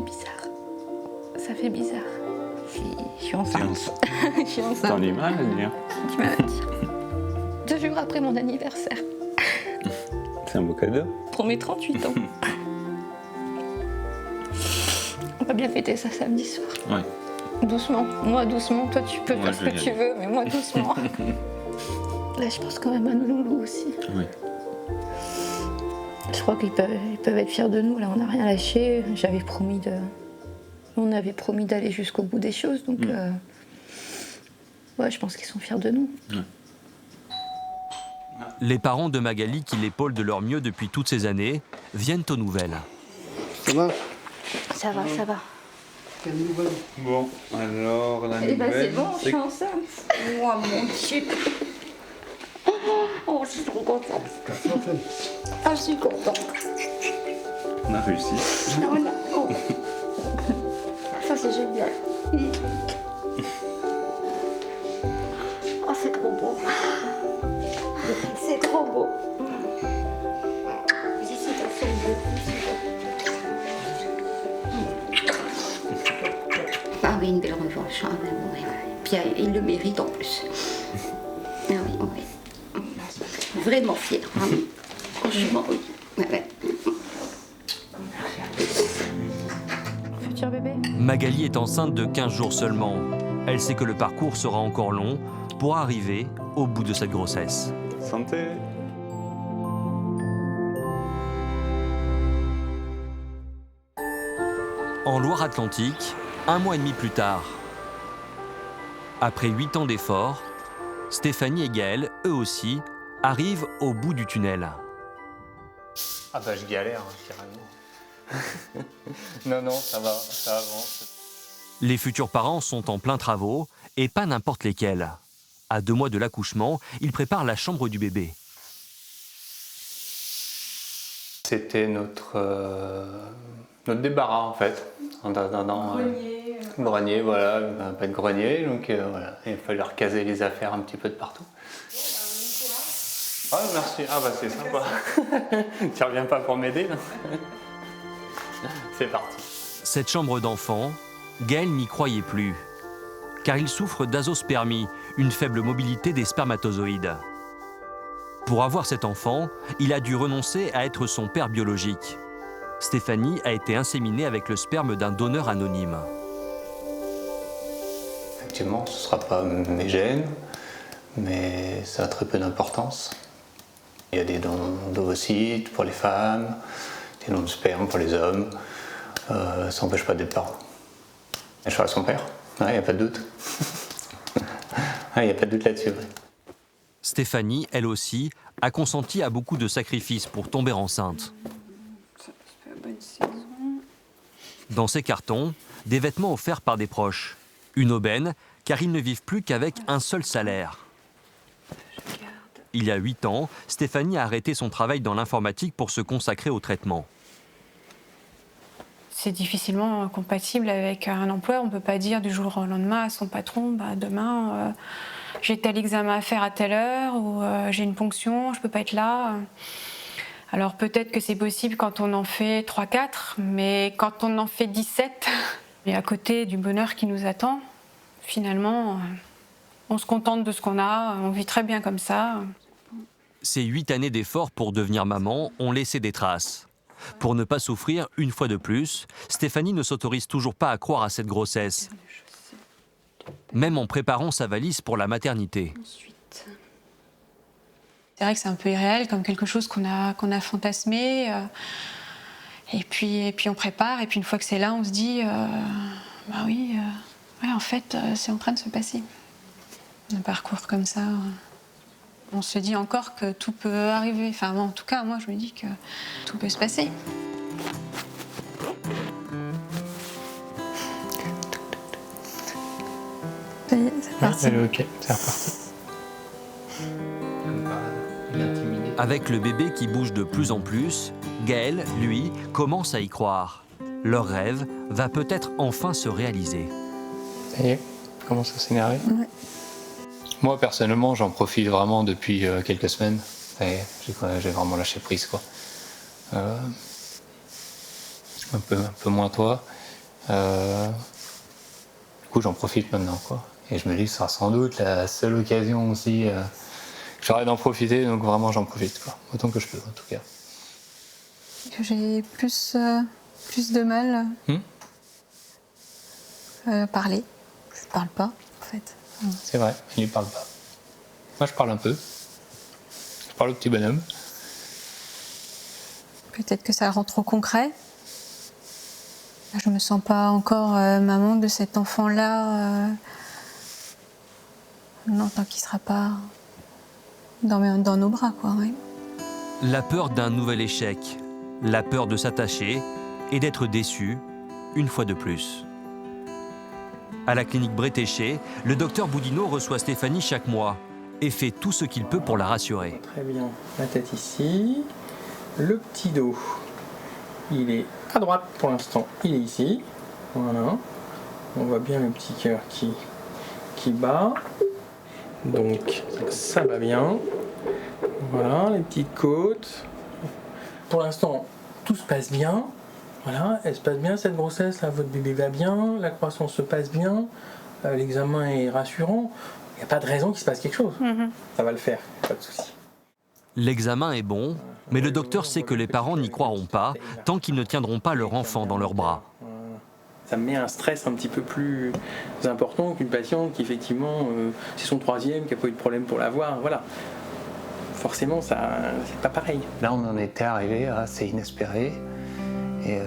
[SPEAKER 3] bizarre. Ça fait bizarre. Je suis enceinte. Je suis enceinte.
[SPEAKER 6] T'en es mal à dire.
[SPEAKER 3] Du mal à dire. 2 jours après mon anniversaire.
[SPEAKER 6] C'est un beau cadeau.
[SPEAKER 3] Pour mes 38 ans. On va bien fêter ça samedi soir.
[SPEAKER 6] Ouais.
[SPEAKER 3] Doucement, moi doucement. Toi tu peux faire ce que tu veux, mais moi doucement. Là je pense quand même à nos loulous aussi.
[SPEAKER 6] Oui.
[SPEAKER 3] Je crois qu'ils peuvent être fiers de nous. Là on n'a rien lâché. On avait promis d'aller jusqu'au bout des choses, donc ouais, je pense qu'ils sont fiers de nous.
[SPEAKER 6] Ouais.
[SPEAKER 1] Les parents de Magali, qui l'épaulent de leur mieux depuis toutes ces années, viennent aux nouvelles.
[SPEAKER 16] Ça va?
[SPEAKER 3] Ça va, ça va.
[SPEAKER 6] Bon, alors la
[SPEAKER 3] Eh ben c'est
[SPEAKER 6] nouvelle,
[SPEAKER 3] bon, je suis enceinte. Moi, mon Dieu. Oh, je suis trop contente. Ah, je suis contente.
[SPEAKER 6] On a réussi.
[SPEAKER 3] Oh. Ça, c'est génial. Oh, c'est trop beau. C'est trop beau. Félicitations beaucoup.
[SPEAKER 10] Ah oui, une belle revanche. Hein, oui. Puis il le mérite en plus. Ah oui, oui. Vraiment fier. Hein. Franchement, oui. Ouais.
[SPEAKER 3] Futur bébé.
[SPEAKER 1] Magali est enceinte de 15 jours seulement. Elle sait que le parcours sera encore long pour arriver au bout de cette grossesse.
[SPEAKER 6] Santé.
[SPEAKER 1] En Loire-Atlantique, 1 mois et demi plus tard, après 8 ans d'efforts, Stéphanie et Gaël, eux aussi, arrivent au bout du tunnel.
[SPEAKER 5] Ah bah je galère, carrément. Non, ça va, ça avance.
[SPEAKER 1] Les futurs parents sont en plein travaux, et pas n'importe lesquels. À 2 mois de l'accouchement, ils préparent la chambre du bébé.
[SPEAKER 5] C'était notre débarras en fait. Grenier, voilà, pas de grenier, donc voilà. Il fallait recaser les affaires un petit peu de partout. Ah merci, ah bah c'est sympa. Tu reviens pas pour m'aider là? C'est parti.
[SPEAKER 1] Cette chambre d'enfant, Gaël n'y croyait plus, car il souffre d'azospermie, une faible mobilité des spermatozoïdes. Pour avoir cet enfant, il a dû renoncer à être son père biologique. Stéphanie a été inséminée avec le sperme d'un donneur anonyme.
[SPEAKER 5] Effectivement, ce ne sera pas mes gènes, mais ça a très peu d'importance. Il y a des dons d'ovocytes pour les femmes, des dons de sperme pour les hommes. Ça n'empêche pas d'être parent. Je serai son père, il n'y a pas de doute. Il n'y a pas de doute là-dessus. Ouais.
[SPEAKER 1] Stéphanie, elle aussi, a consenti à beaucoup de sacrifices pour tomber enceinte. Dans ces cartons, des vêtements offerts par des proches. Une aubaine, car ils ne vivent plus qu'avec un seul salaire. Il y a 8 ans, Stéphanie a arrêté son travail dans l'informatique pour se consacrer au traitement.
[SPEAKER 12] C'est difficilement compatible avec un emploi. On ne peut pas dire du jour au lendemain à son patron, demain j'ai tel examen à faire à telle heure, ou j'ai une ponction, je ne peux pas être là. Alors peut-être que c'est possible quand on en fait 3-4, mais quand on en fait 17, et à côté du bonheur qui nous attend, finalement, on se contente de ce qu'on a, on vit très bien comme ça.
[SPEAKER 1] Ces 8 années d'efforts pour devenir maman ont laissé des traces. Pour ne pas souffrir une fois de plus, Stéphanie ne s'autorise toujours pas à croire à cette grossesse, même en préparant sa valise pour la maternité.
[SPEAKER 12] C'est vrai que c'est un peu irréel, comme quelque chose qu'on a fantasmé. Et puis on prépare, et puis une fois que c'est là, on se dit ouais, en fait, c'est en train de se passer. Un parcours comme ça, on se dit encore que tout peut arriver. Enfin, en tout cas, moi, je me dis que tout peut se passer. Ça y est, c'est parti.
[SPEAKER 13] Allez, ok, c'est reparti.
[SPEAKER 1] Avec le bébé qui bouge de plus en plus, Gaël, lui, commence à y croire. Leur rêve va peut-être enfin se réaliser.
[SPEAKER 13] Ça y est, commence à s'énerver.
[SPEAKER 12] Ouais.
[SPEAKER 5] Moi, personnellement, j'en profite vraiment depuis quelques semaines. Ça y est, j'ai vraiment lâché prise, quoi. Un peu moins toi. Du coup, j'en profite maintenant, quoi. Et je me dis que ce sera sans doute la seule occasion aussi que j'aurai d'en profiter, donc vraiment j'en profite, quoi. Autant que je peux, en tout cas.
[SPEAKER 12] J'ai plus de mal à parler. Je parle pas, en fait.
[SPEAKER 5] C'est vrai, il ne parle pas. Moi, je parle un peu. Je parle au petit bonhomme.
[SPEAKER 12] Peut-être que ça rend trop concret. Je me sens pas encore maman de cet enfant-là. Non, tant qu'il sera pas dans nos bras, quoi. Ouais.
[SPEAKER 1] La peur d'un nouvel échec, la peur de s'attacher et d'être déçu, une fois de plus. À la clinique Bretéché, le docteur Boudinot reçoit Stéphanie chaque mois et fait tout ce qu'il peut pour la rassurer.
[SPEAKER 13] Très bien, la tête ici, le petit dos, il est à droite pour l'instant, il est ici, voilà, on voit bien le petit cœur qui bat, donc ça va bien, voilà, les petites côtes, pour l'instant tout se passe bien, voilà, elle se passe bien cette grossesse, là, votre bébé va bien, la croissance se passe bien, l'examen est rassurant, il n'y a pas de raison qu'il se passe quelque chose, ça va le faire, pas de souci.
[SPEAKER 1] L'examen est bon, mais le docteur sait que les parents n'y croiront pas tant qu'ils ne tiendront pas leur enfant dans leurs bras.
[SPEAKER 13] Ça me met un stress un petit peu plus important qu'une patiente qui effectivement, c'est son troisième, qui n'a pas eu de problème pour l'avoir, voilà. Forcément, ça, c'est pas pareil.
[SPEAKER 5] Là, on en était arrivé à assez inespéré. Et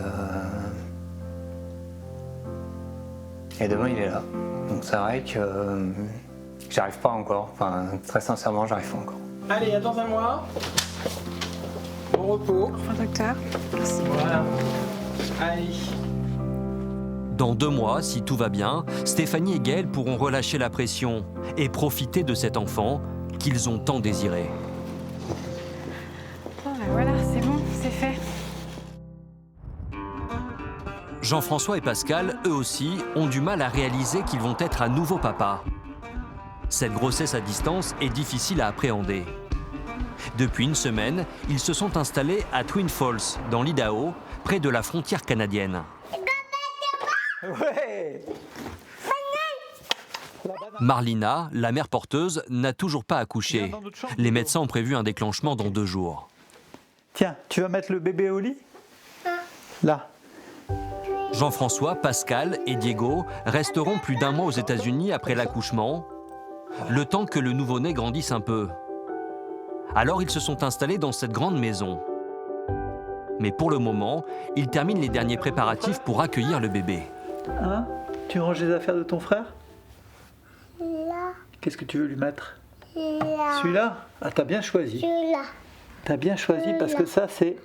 [SPEAKER 5] demain, il est là. Donc c'est vrai que j'arrive pas encore. Enfin, très sincèrement, j'arrive pas encore.
[SPEAKER 13] Allez, à dans un mois. Bon repos.
[SPEAKER 12] Au revoir, docteur. Merci.
[SPEAKER 13] Voilà. Allez.
[SPEAKER 1] Dans 2 mois, si tout va bien, Stéphanie et Gaël pourront relâcher la pression et profiter de cet enfant qu'ils ont tant désiré.
[SPEAKER 12] Oh, ben voilà, c'est bon, c'est fait.
[SPEAKER 1] Jean-François et Pascal, eux aussi, ont du mal à réaliser qu'ils vont être à nouveau papas. Cette grossesse à distance est difficile à appréhender. Depuis une semaine, ils se sont installés à Twin Falls, dans l'Idaho, près de la frontière canadienne.
[SPEAKER 16] Ouais.
[SPEAKER 1] Marlina, la mère porteuse, n'a toujours pas accouché. Les médecins ont prévu un déclenchement dans 2 jours.
[SPEAKER 16] Tiens, tu vas mettre le bébé au lit ? Là.
[SPEAKER 1] Jean-François, Pascal et Diego resteront plus d'1 mois aux États-Unis après l'accouchement, le temps que le nouveau-né grandisse un peu. Alors ils se sont installés dans cette grande maison. Mais pour le moment, ils terminent les derniers préparatifs pour accueillir le bébé.
[SPEAKER 16] Hein ? Tu ranges les affaires de ton frère ?
[SPEAKER 9] Là.
[SPEAKER 16] Qu'est-ce que tu veux lui mettre ?
[SPEAKER 9] Là.
[SPEAKER 16] Celui-là ? Ah, t'as bien choisi.
[SPEAKER 9] Celui-là.
[SPEAKER 16] T'as bien choisi parce que ça, c'est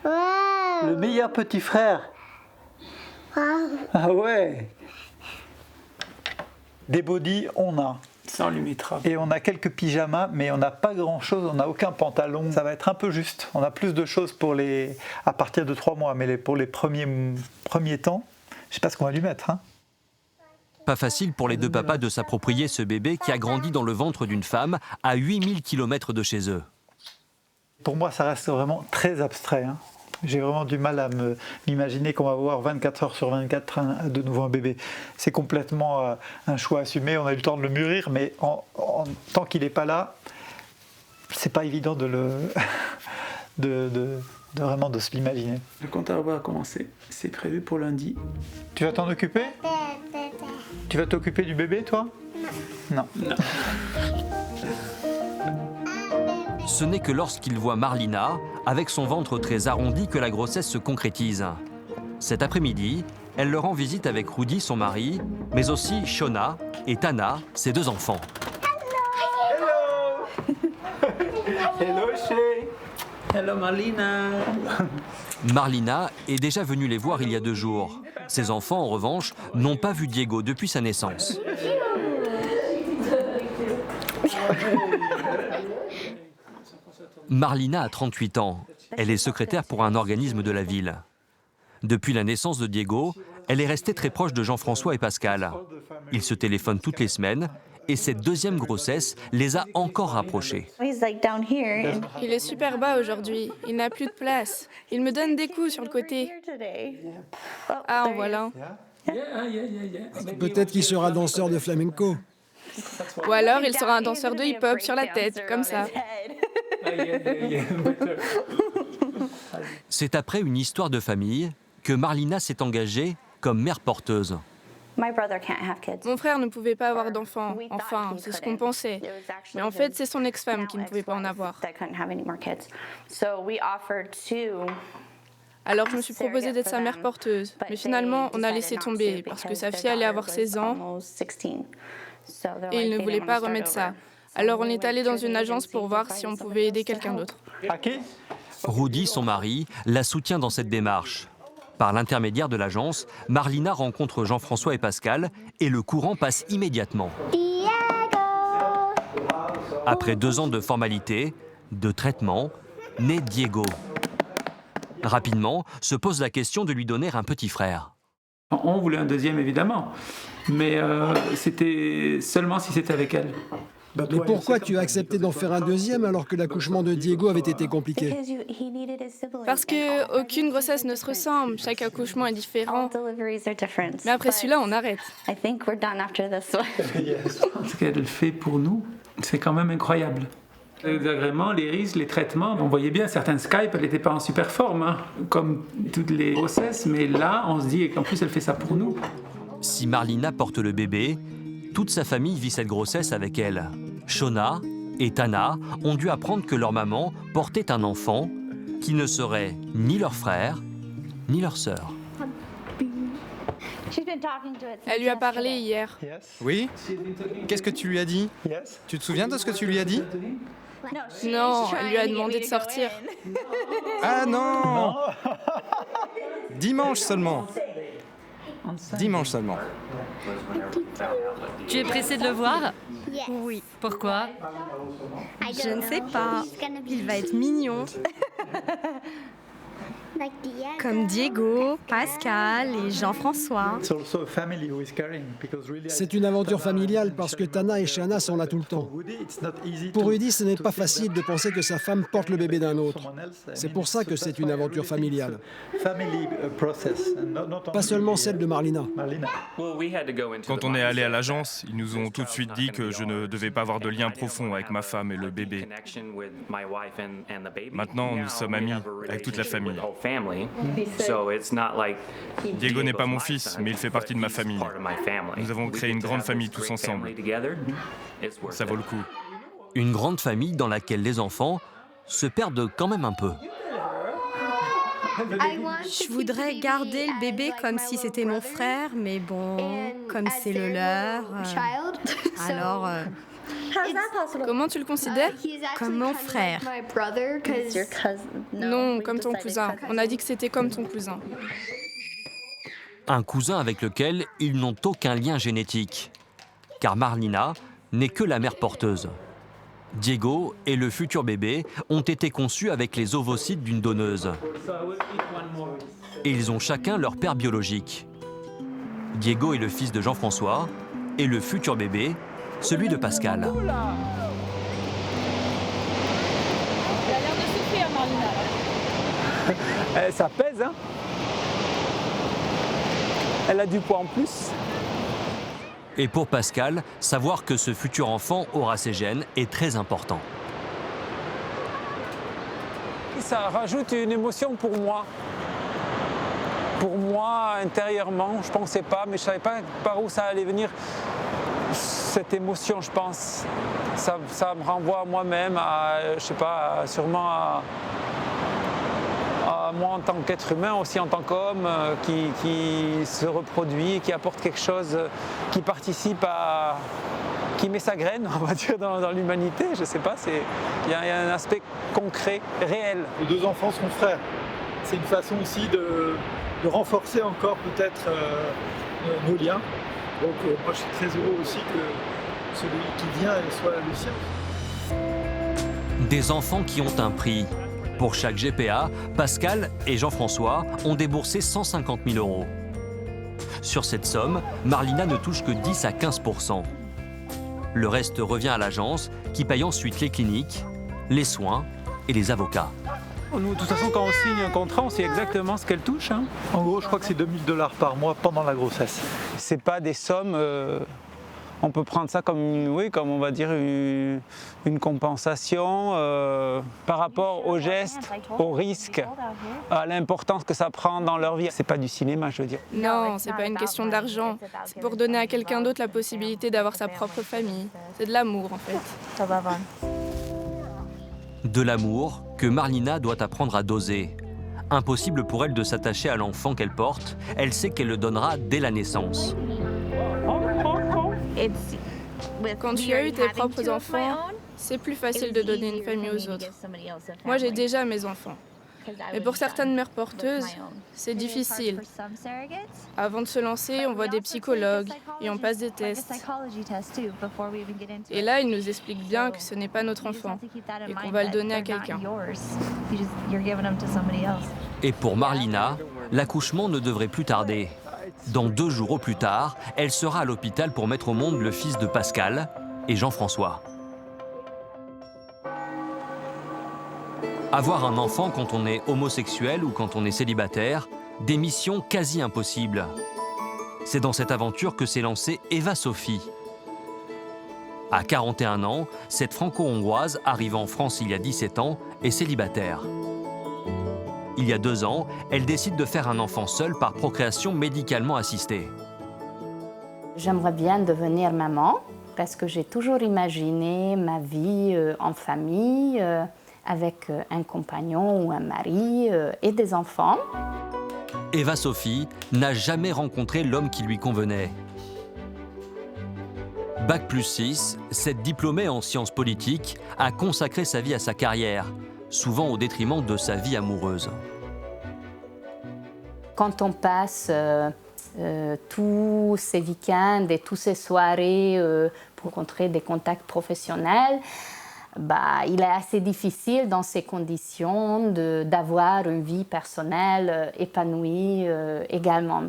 [SPEAKER 16] le meilleur petit frère. Ah ouais. Des bodys, on a.
[SPEAKER 13] Ça, on lui mettra.
[SPEAKER 16] Et on a quelques pyjamas, mais on n'a pas grand-chose, on n'a aucun pantalon. Ça va être un peu juste. On a plus de choses à partir de 3 mois, mais pour les premiers temps, je sais pas ce qu'on va lui mettre. Hein.
[SPEAKER 1] Pas facile pour les 2 papas de s'approprier ce bébé qui a grandi dans le ventre d'une femme à 8000 km de chez eux.
[SPEAKER 16] Pour moi, ça reste vraiment très abstrait. Hein. J'ai vraiment du mal à m'imaginer qu'on va voir 24 heures sur 24 de nouveau un bébé. C'est complètement un choix assumé, on a eu le temps de le mûrir, mais tant qu'il n'est pas là, c'est pas évident de vraiment de se l'imaginer.
[SPEAKER 11] Le compte à rebours a commencé, c'est prévu pour lundi.
[SPEAKER 16] Tu vas t'en occuper ? Tu vas t'occuper du bébé, toi ? Non.
[SPEAKER 1] Ce n'est que lorsqu'ils voient Marlina, avec son ventre très arrondi, que la grossesse se concrétise. Cet après-midi, elle leur rend visite avec Rudy, son mari, mais aussi Shona et Tana, ses 2 enfants.
[SPEAKER 16] Hello. Hello, Shay.
[SPEAKER 11] Hello, Marlina.
[SPEAKER 1] Marlina est déjà venue les voir il y a 2 jours. Ses enfants, en revanche, n'ont pas vu Diego depuis sa naissance. Marlina a 38 ans. Elle est secrétaire pour un organisme de la ville. Depuis la naissance de Diego, elle est restée très proche de Jean-François et Pascal. Ils se téléphonent toutes les semaines et cette deuxième grossesse les a encore rapprochés.
[SPEAKER 18] Il est super bas aujourd'hui. Il n'a plus de place. Il me donne des coups sur le côté. Ah, en voilà un.
[SPEAKER 19] Peut-être qu'il sera danseur de flamenco.
[SPEAKER 18] Ou alors il sera un danseur de hip-hop sur la tête, comme ça.
[SPEAKER 1] C'est après une histoire de famille que Marlina s'est engagée comme mère porteuse.
[SPEAKER 18] Mon frère ne pouvait pas avoir d'enfants. Enfin, c'est ce qu'on pensait. Mais en fait, c'est son ex-femme qui ne pouvait pas en avoir. Alors je me suis proposée d'être sa mère porteuse. Mais finalement, on a laissé tomber parce que sa fille allait avoir 16 ans et il ne voulait pas remettre ça. Alors on est allé dans une agence pour voir si on pouvait aider quelqu'un d'autre.
[SPEAKER 1] Rudy, son mari, la soutient dans cette démarche. Par l'intermédiaire de l'agence, Marlina rencontre Jean-François et Pascal et le courant passe immédiatement. Après 2 ans de formalités, de traitement, naît Diego. Rapidement, se pose la question de lui donner un petit frère.
[SPEAKER 14] On voulait un deuxième, évidemment, mais c'était seulement si c'était avec elle.
[SPEAKER 19] Mais pourquoi tu as accepté d'en faire un deuxième alors que l'accouchement de Diego avait été compliqué?
[SPEAKER 18] Parce que aucune grossesse ne se ressemble, chaque accouchement est différent. Mais après celui-là, on arrête.
[SPEAKER 14] Ce qu'elle fait pour nous, c'est quand même incroyable. Les agréments, les risques, les traitements, on voyait bien, certaines Skype, elle n'était pas en super forme, hein, comme toutes les grossesses, mais là, on se dit qu'en plus, elle fait ça pour nous.
[SPEAKER 1] Si Marlina porte le bébé, toute sa famille vit cette grossesse avec elle. Shona et Tana ont dû apprendre que leur maman portait un enfant qui ne serait ni leur frère, ni leur sœur.
[SPEAKER 18] Elle lui a parlé hier.
[SPEAKER 15] Oui? Qu'est-ce que tu lui as dit? Tu te souviens de ce que tu lui as dit?
[SPEAKER 18] Non, elle lui a demandé de sortir.
[SPEAKER 15] Ah non! Dimanche seulement. Dimanche seulement.
[SPEAKER 22] Tu es pressé de le voir?
[SPEAKER 9] Oui.
[SPEAKER 22] Pourquoi?
[SPEAKER 9] Je ne sais pas. Il va être mignon. Comme Diego, Pascal et Jean-François.
[SPEAKER 19] C'est une aventure familiale parce que Tana et Shana sont là tout le temps. Pour Rudy, ce n'est pas facile de penser que sa femme porte le bébé d'un autre. C'est pour ça que c'est une aventure familiale. Pas seulement celle de Marlina.
[SPEAKER 23] Quand on est allé à l'agence, ils nous ont tout de suite dit que je ne devais pas avoir de lien profond avec ma femme et le bébé. Maintenant, nous sommes amis avec toute la famille. Diego n'est pas mon fils, mais il fait partie de ma famille. Nous avons créé une grande famille tous ensemble. Ça vaut le coup.
[SPEAKER 1] Une grande famille dans laquelle les enfants se perdent quand même un peu.
[SPEAKER 9] Je voudrais garder le bébé comme si c'était mon frère, mais bon, comme c'est le leur, alors...
[SPEAKER 18] Comment tu le considères?
[SPEAKER 9] Comme mon frère.
[SPEAKER 18] Non, comme ton cousin. On a dit que c'était comme ton cousin.
[SPEAKER 1] Un cousin avec lequel ils n'ont aucun lien génétique. Car Marlina n'est que la mère porteuse. Diego et le futur bébé ont été conçus avec les ovocytes d'une donneuse. Et ils ont chacun leur père biologique. Diego est le fils de Jean-François et le futur bébé, celui de Pascal.
[SPEAKER 22] Elle a l'air de souffrir, Marlina.
[SPEAKER 17] Ça pèse, hein? Elle a du poids en plus.
[SPEAKER 1] Et pour Pascal, savoir que ce futur enfant aura ses gènes est très important.
[SPEAKER 17] Ça rajoute une émotion pour moi. Pour moi, intérieurement, je ne pensais pas, mais je ne savais pas par où ça allait venir. Cette émotion, je pense, ça me renvoie à moi-même, je sais pas, sûrement à moi en tant qu'être humain, aussi en tant qu'homme, qui se reproduit, qui apporte quelque chose, qui participe à... qui met sa graine, on va dire, dans l'humanité, je sais pas, il y a un aspect concret, réel.
[SPEAKER 16] Les 2 enfants seront frères. C'est une façon aussi de renforcer encore peut-être nos liens. Donc moi je suis très heureux aussi que celui qui vient soit Lucien.
[SPEAKER 1] Des enfants qui ont un prix. Pour chaque GPA, Pascal et Jean-François ont déboursé 150 000 euros. Sur cette somme, Marlina ne touche que 10 à 15%. Le reste revient à l'agence qui paye ensuite les cliniques, les soins et les avocats.
[SPEAKER 14] Nous, de toute façon, quand on signe un contrat, on sait exactement ce qu'elle touche. Hein.
[SPEAKER 16] En gros, je crois que c'est 2 000 $ par mois pendant la grossesse.
[SPEAKER 17] C'est pas des sommes. On peut prendre ça comme, oui, comme on va dire une compensation par rapport au geste, au risque, à l'importance que ça prend dans leur vie. C'est pas du cinéma, je veux dire.
[SPEAKER 18] Non, c'est pas une question d'argent. C'est pour donner à quelqu'un d'autre la possibilité d'avoir sa propre famille. C'est de l'amour, en fait.
[SPEAKER 1] De l'amour que Marlina doit apprendre à doser. Impossible pour elle de s'attacher à l'enfant qu'elle porte. Elle sait qu'elle le donnera dès la naissance.
[SPEAKER 18] Quand tu as eu tes propres enfants, c'est plus facile de donner une famille aux autres. Moi, j'ai déjà mes enfants. Mais pour certaines mères porteuses, c'est difficile. Avant de se lancer, on voit des psychologues et on passe des tests. Et là, ils nous expliquent bien que ce n'est pas notre enfant et qu'on va le donner à quelqu'un.
[SPEAKER 1] Et pour Marlina, l'accouchement ne devrait plus tarder. Dans 2 jours au plus tard, elle sera à l'hôpital pour mettre au monde le fils de Pascal et Jean-François. Avoir un enfant quand on est homosexuel ou quand on est célibataire, des missions quasi impossibles. C'est dans cette aventure que s'est lancée Eva Sophie. À 41 ans, cette franco-hongroise arrive en France il y a 17 ans est célibataire. Il y a 2 ans, elle décide de faire un enfant seule par procréation médicalement assistée.
[SPEAKER 4] J'aimerais bien devenir maman parce que j'ai toujours imaginé ma vie en famille, avec un compagnon ou un mari et des enfants.
[SPEAKER 1] Eva Sophie n'a jamais rencontré l'homme qui lui convenait. Bac plus 6, cette diplômée en sciences politiques a consacré sa vie à sa carrière, souvent au détriment de sa vie amoureuse.
[SPEAKER 4] Quand on passe tous ces week-ends et toutes ces soirées pour rencontrer des contacts professionnels, il est assez difficile dans ces conditions d'avoir une vie personnelle épanouie également.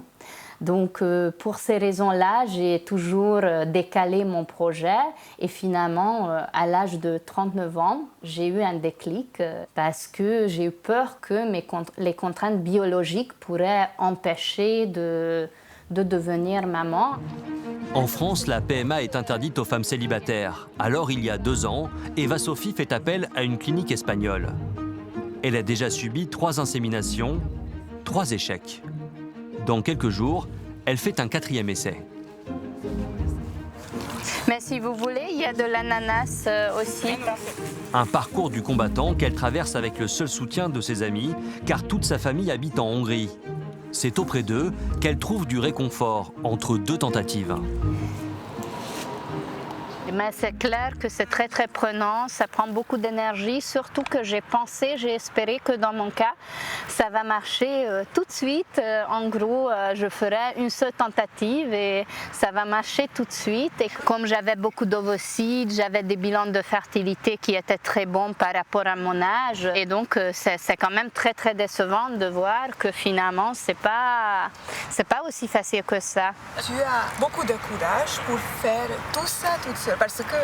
[SPEAKER 4] Donc pour ces raisons-là, j'ai toujours décalé mon projet et finalement, à l'âge de 39 ans, j'ai eu un déclic parce que j'ai eu peur que les contraintes biologiques pourraient empêcher de devenir maman.
[SPEAKER 1] En France, la PMA est interdite aux femmes célibataires. Alors, il y a 2 ans, Eva Sophie fait appel à une clinique espagnole. Elle a déjà subi 3 inséminations, 3 échecs. Dans quelques jours, elle fait un 4e essai.
[SPEAKER 4] Mais si vous voulez, il y a de l'ananas aussi.
[SPEAKER 1] Un parcours du combattant qu'elle traverse avec le seul soutien de ses amis, car toute sa famille habite en Hongrie. C'est auprès d'eux qu'elle trouve du réconfort entre 2 tentatives.
[SPEAKER 4] Mais c'est clair que c'est très très prenant, ça prend beaucoup d'énergie, surtout que j'ai espéré que dans mon cas, ça va marcher tout de suite. En gros, je ferai une seule tentative et ça va marcher tout de suite. Et comme j'avais beaucoup d'ovocytes, j'avais des bilans de fertilité qui étaient très bons par rapport à mon âge. Et donc, c'est quand même très très décevant de voir que finalement, c'est pas aussi facile que ça.
[SPEAKER 7] Tu as beaucoup de courage pour faire tout ça toute seule. Parce que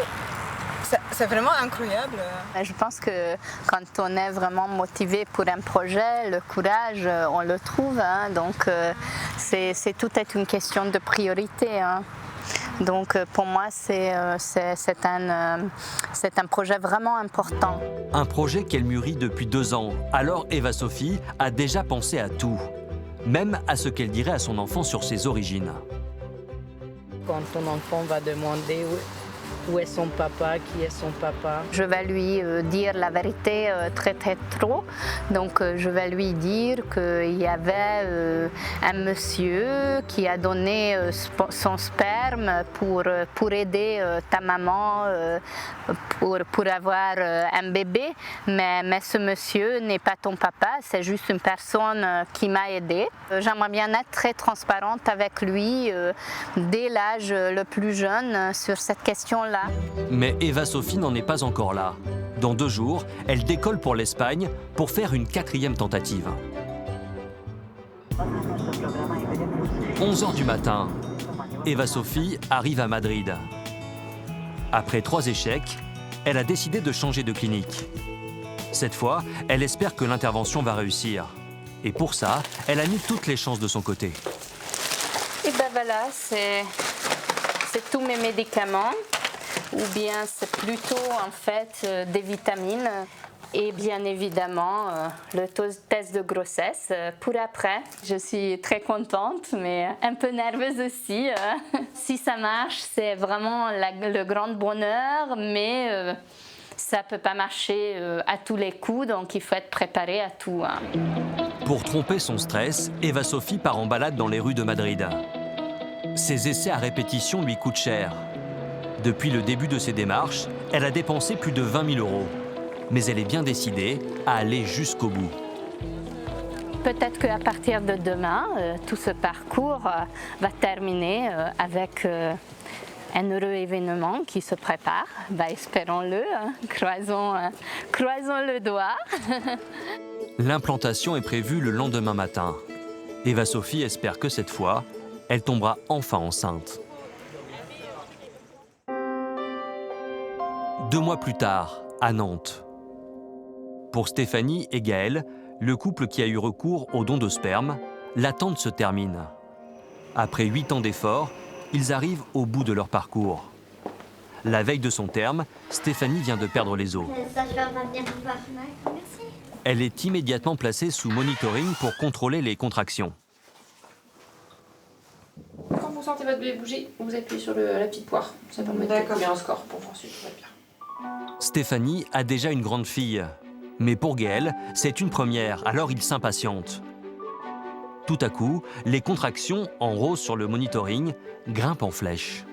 [SPEAKER 7] c'est vraiment incroyable.
[SPEAKER 4] Je pense que quand on est vraiment motivé pour un projet, le courage, on le trouve. Hein. Donc, tout est une question de priorité. Hein. Donc, pour moi, c'est un projet vraiment important.
[SPEAKER 1] Un projet qu'elle mûrit depuis 2 ans. Alors, Eva Sophie a déjà pensé à tout. Même à ce qu'elle dirait à son enfant sur ses origines.
[SPEAKER 4] Quand ton enfant va demander où est son papa, qui est son papa, je vais lui dire la vérité très très trop. Donc je vais lui dire qu'il y avait un monsieur qui a donné son sperme pour aider ta maman pour avoir un bébé. Mais ce monsieur n'est pas ton papa, c'est juste une personne qui m'a aidée. J'aimerais bien être très transparente avec lui dès l'âge le plus jeune sur cette question-là. là.
[SPEAKER 1] Mais Eva-Sophie n'en est pas encore là. Dans 2 jours, elle décolle pour l'Espagne pour faire une 4e tentative. 11h du matin, Eva-Sophie arrive à Madrid. Après 3 échecs, elle a décidé de changer de clinique. Cette fois, elle espère que l'intervention va réussir. Et pour ça, elle a mis toutes les chances de son côté.
[SPEAKER 4] Et ben voilà, c'est tous mes médicaments, ou bien c'est plutôt en fait des vitamines. Et bien évidemment, le test de grossesse pour après. Je suis très contente, mais un peu nerveuse aussi. Si ça marche, c'est vraiment le grand bonheur, mais ça ne peut pas marcher à tous les coups, donc il faut être préparé à tout.
[SPEAKER 1] Pour tromper son stress, Eva-Sophie part en balade dans les rues de Madrid. Ses essais à répétition lui coûtent cher. Depuis le début de ses démarches, elle a dépensé plus de 20 000 €. Mais elle est bien décidée à aller jusqu'au bout.
[SPEAKER 4] Peut-être qu'à partir de demain, tout ce parcours va terminer avec un heureux événement qui se prépare. Espérons-le, croisons le doigt.
[SPEAKER 1] L'implantation est prévue le lendemain matin. Eva-Sophie espère que cette fois, elle tombera enfin enceinte. 2 mois plus tard, à Nantes. Pour Stéphanie et Gaël, le couple qui a eu recours au don de sperme, l'attente se termine. Après 8 ans d'efforts, ils arrivent au bout de leur parcours. La veille de son terme, Stéphanie vient de perdre les os. Elle est immédiatement placée sous monitoring pour contrôler les contractions.
[SPEAKER 22] Quand vous sentez votre bébé bouger, vous appuyez sur la petite poire. Ça permet de calculer un score pour voir si tout va bien.
[SPEAKER 1] Stéphanie a déjà une grande fille. Mais pour Gaël, c'est une première, alors il s'impatiente. Tout à coup, les contractions, en rose sur le monitoring, grimpent en flèche.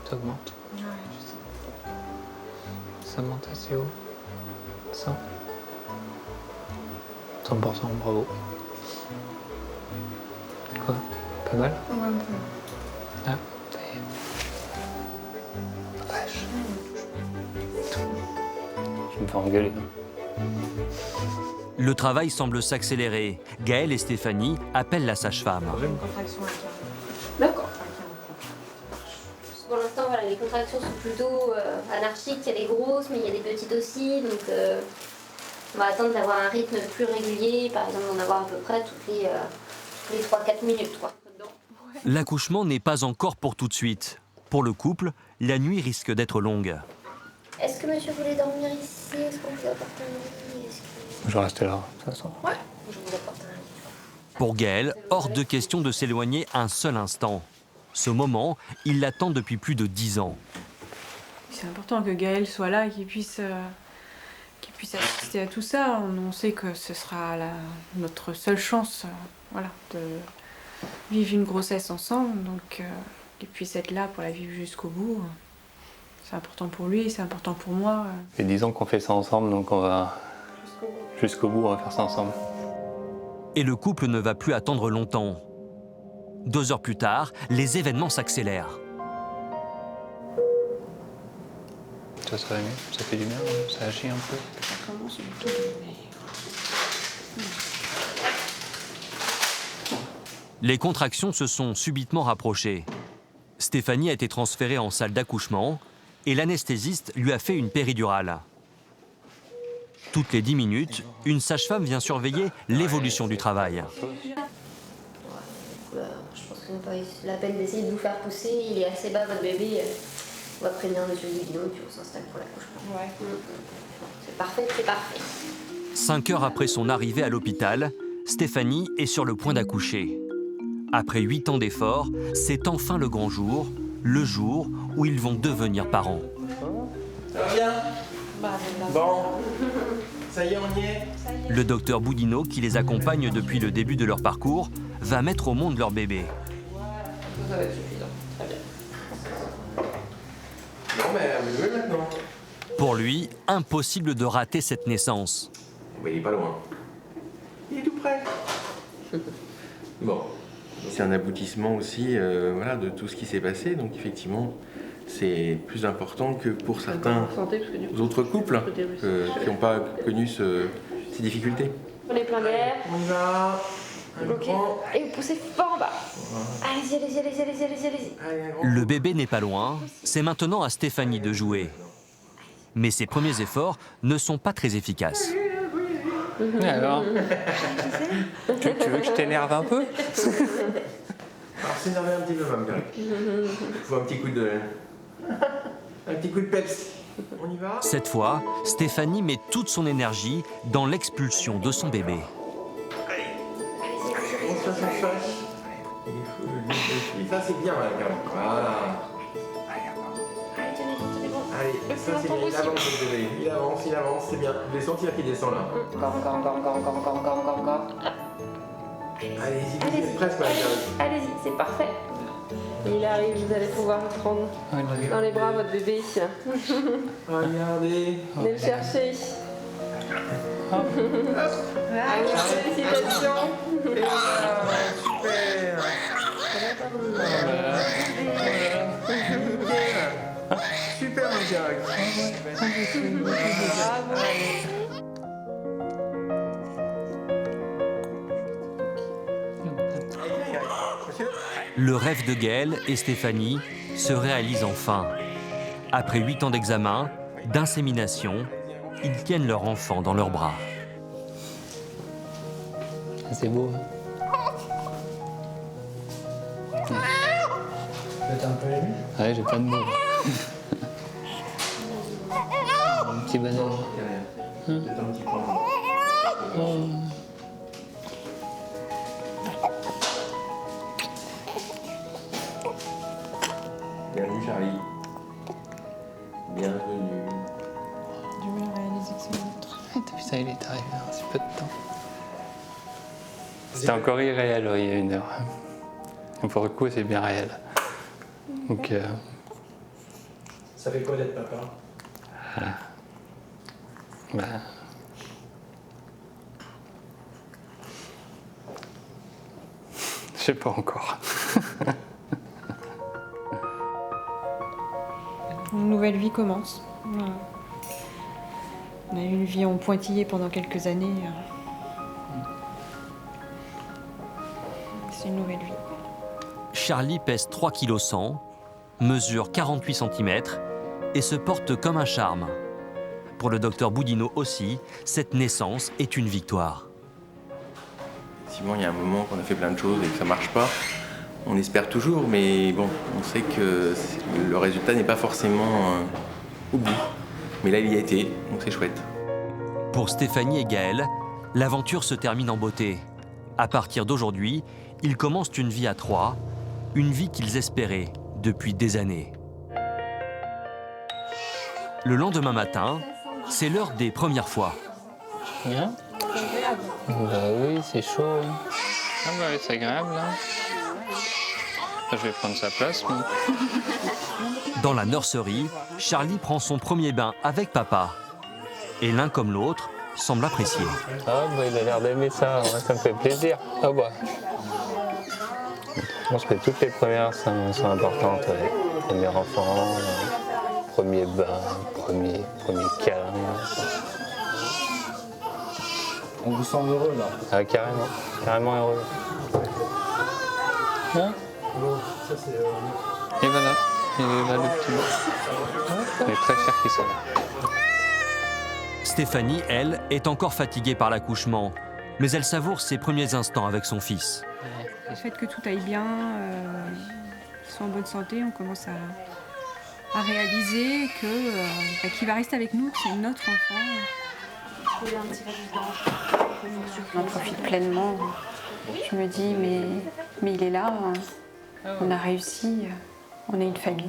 [SPEAKER 5] Ça augmente.
[SPEAKER 22] Ouais, je sais.
[SPEAKER 5] Ça monte assez haut. 100. 100%, bravo. Quoi? Pas mal?
[SPEAKER 22] Ouais, un peu.
[SPEAKER 5] Ah, ça y est. Vache. Je me fais engueuler.
[SPEAKER 1] Le travail semble s'accélérer. Gaël et Stéphanie appellent la sage-femme.
[SPEAKER 22] Contraction à 40. D'accord.
[SPEAKER 8] Pour l'instant, voilà, les contractions sont plutôt anarchiques. Il y a des grosses, mais il y a des petites aussi. Donc, on va attendre d'avoir un rythme plus régulier. Par exemple, d'en avoir à peu près toutes les 3-4 minutes. Quoi.
[SPEAKER 1] L'accouchement n'est pas encore pour tout de suite. Pour le couple, la nuit risque d'être longue.
[SPEAKER 8] Est-ce que monsieur voulait dormir ici? Est-ce qu'on peut apporter un lit?
[SPEAKER 5] Je vais rester là, de toute façon.
[SPEAKER 8] Ouais, je vous apporte un lit.
[SPEAKER 1] Pour Gaël, hors de question de s'éloigner un seul instant. Ce moment, il l'attend depuis plus de 10 ans.
[SPEAKER 20] C'est important que Gaël soit là et qu'il puisse assister à tout ça. On sait que ce sera notre seule chance voilà, de vivre une grossesse ensemble. Donc qu'il puisse être là pour la vivre jusqu'au bout. C'est important pour lui, c'est important pour moi.
[SPEAKER 5] Ça fait 10 ans qu'on fait ça ensemble, donc on va jusqu'au bout, on va faire ça ensemble.
[SPEAKER 1] Et le couple ne va plus attendre longtemps. 2 heures plus tard, les événements s'accélèrent.
[SPEAKER 5] Ça va mieux, ça fait du bien, ça agit un peu.
[SPEAKER 20] Ça commence plutôt.
[SPEAKER 1] Les contractions se sont subitement rapprochées. Stéphanie a été transférée en salle d'accouchement et l'anesthésiste lui a fait une péridurale. Toutes les 10 minutes, une sage-femme vient surveiller l'évolution du travail.
[SPEAKER 8] Je pense que c'est pas la peine d'essayer de vous faire pousser. Il est assez bas, votre bébé. On va prévenir monsieur Guillaume, puis on s'installe pour l'accouchement. Ouais. C'est parfait, c'est parfait.
[SPEAKER 1] 5 heures après son arrivée à l'hôpital, Stéphanie est sur le point d'accoucher. Après 8 ans d'efforts, c'est enfin le grand jour, le jour où ils vont devenir parents.
[SPEAKER 13] Ça va bien? Bon, ça y est, on y est.
[SPEAKER 1] Le docteur Boudinot, qui les accompagne depuis le début de leur parcours, va mettre au monde leur bébé.
[SPEAKER 22] Ça va être suffisant. Très bien.
[SPEAKER 13] Bon, mais elle veut maintenant.
[SPEAKER 1] Pour lui, impossible de rater cette naissance.
[SPEAKER 13] Mais il est pas loin. Il est tout près. Bon,
[SPEAKER 2] C'est un aboutissement aussi voilà, de tout ce qui s'est passé. Donc effectivement, c'est plus important que pour certains autres couples qui n'ont pas connu ces difficultés.
[SPEAKER 22] Prenez plein d'air.
[SPEAKER 2] On y va.
[SPEAKER 22] Ok. Et vous poussez fort en bas. Allez-y, allez-y, allez-y, allez-y, allez-y, allez-y.
[SPEAKER 1] Le bébé n'est pas loin, c'est maintenant à Stéphanie de jouer. Mais ses premiers efforts ne sont pas très efficaces.
[SPEAKER 17] Alors, tu veux que je t'énerve un peu?
[SPEAKER 2] Alors s'énerver un petit peu, Mme Garrick. Il faut un petit coup de peps. On y va.
[SPEAKER 1] Cette fois, Stéphanie met toute son énergie dans l'expulsion de son bébé.
[SPEAKER 2] On se face. Ça c'est bien, Mme Garrick. Voilà. Allez, ça c'est bien, il avance le bébé. Il avance, c'est bien. Vous allez sentir qu'il descend là. Encore. Allez-y, presque, Mme Garrick.
[SPEAKER 22] Allez-y, c'est parfait. Il arrive, vous allez pouvoir le prendre dans les bras, votre bébé.
[SPEAKER 2] Regardez.
[SPEAKER 22] Venez le chercher. Félicitations.
[SPEAKER 2] Super, Mme Garrick.
[SPEAKER 1] Le rêve de Gaël et Stéphanie se réalise enfin. Après 8 ans d'examen, d'insémination, ils tiennent leur enfant dans leurs bras.
[SPEAKER 17] C'est beau.
[SPEAKER 2] T'es un peu ému?
[SPEAKER 17] Ouais, j'ai pas de mots. Un petit bonhomme.
[SPEAKER 2] Peut-être un petit point. Bienvenue Charlie. Bienvenue.
[SPEAKER 20] Du mal à réaliser que c'est l'autre.
[SPEAKER 17] Putain, il est arrivé en si peu de temps. C'était encore irréel, ouais, il y a 1 heure. Et pour le coup, c'est bien réel. Donc,
[SPEAKER 13] Ça fait quoi d'être papa?
[SPEAKER 17] Je sais pas encore.
[SPEAKER 20] Une nouvelle vie commence. Voilà. On a eu une vie en pointillé pendant quelques années. C'est une nouvelle vie.
[SPEAKER 1] Charlie pèse 3 kg 100, mesure 48 cm et se porte comme un charme. Pour le docteur Boudinot aussi, cette naissance est une victoire.
[SPEAKER 2] Effectivement, il y a un moment qu'on a fait plein de choses et que ça marche pas. On espère toujours, mais bon, on sait que le résultat n'est pas forcément au bout. Mais là, il y a été, donc c'est chouette.
[SPEAKER 1] Pour Stéphanie et Gaël, l'aventure se termine en beauté. À partir d'aujourd'hui, ils commencent une vie à 3, une vie qu'ils espéraient depuis des années. Le lendemain matin, c'est l'heure des premières fois.
[SPEAKER 17] Bien. Bah oui, c'est chaud. Ah bah oui, c'est agréable là. Je vais prendre sa place. Mais...
[SPEAKER 1] Dans la nurserie, Charlie prend son premier bain avec papa. Et l'un comme l'autre semble apprécier.
[SPEAKER 17] Ah bah il a l'air d'aimer ça, ouais, ça me fait plaisir. Ah bah. Je pense que toutes les premières sont importantes. Ouais. Premier enfant, premier bain, premier câlin.
[SPEAKER 11] On vous sent heureux là.
[SPEAKER 17] Ah carrément, carrément heureux. Hein?
[SPEAKER 11] Ça, c'est,
[SPEAKER 17] Et voilà, il est là le petit mot. Il est très cher qui soit là.
[SPEAKER 1] Stéphanie, elle, est encore fatiguée par l'accouchement, mais elle savoure ses premiers instants avec son fils.
[SPEAKER 20] Le fait que tout aille bien, qu'ils soient en bonne santé, on commence à réaliser que qu'il va rester avec nous, que c'est notre enfant.
[SPEAKER 12] On en profite pleinement. Je me dis, mais il est là, on a réussi, on est une famille.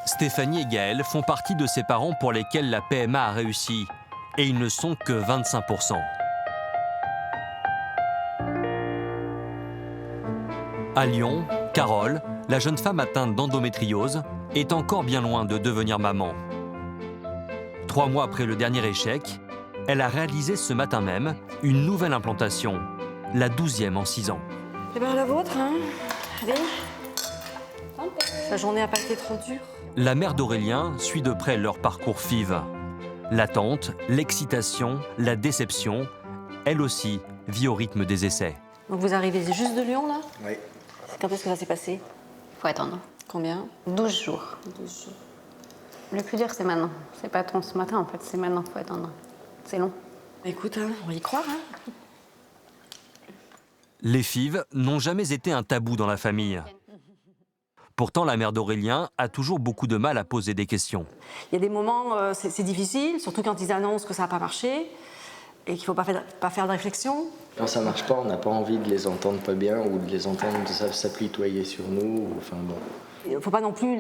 [SPEAKER 1] Stéphanie et Gaël font partie de ces parents pour lesquels la PMA a réussi, et ils ne sont que 25%. À Lyon, Carole, la jeune femme atteinte d'endométriose, est encore bien loin de devenir maman. 3 mois après le dernier échec, elle a réalisé ce matin même une nouvelle implantation, la 12e en 6 ans.
[SPEAKER 3] Et ben la vôtre, hein. Allez. La journée n'a pas été trop dure.
[SPEAKER 1] La mère d'Aurélien suit de près leur parcours FIV. L'attente, l'excitation, la déception, elle aussi vit au rythme des essais.
[SPEAKER 3] Donc vous arrivez juste de Lyon, là?
[SPEAKER 2] Oui.
[SPEAKER 3] Quand est-ce que ça s'est passé?
[SPEAKER 4] Faut attendre.
[SPEAKER 3] Combien?
[SPEAKER 4] 12 jours.
[SPEAKER 3] 12 jours.
[SPEAKER 4] Le plus dur, c'est maintenant. C'est pas tant ce matin, en fait, c'est maintenant, faut attendre. C'est long.
[SPEAKER 3] Écoute, hein, on va y croire, hein.
[SPEAKER 1] Les FIV n'ont jamais été un tabou dans la famille. Pourtant, la mère d'Aurélien a toujours beaucoup de mal à poser des questions.
[SPEAKER 3] Il y a des moments, c'est difficile, surtout quand ils annoncent que ça n'a pas marché et qu'il ne faut pas faire de réflexion.
[SPEAKER 10] Quand ça ne marche pas, on n'a pas envie de les entendre pas bien ou de les entendre s'apitoyer sur nous. Enfin, bon.
[SPEAKER 3] Il ne faut pas non plus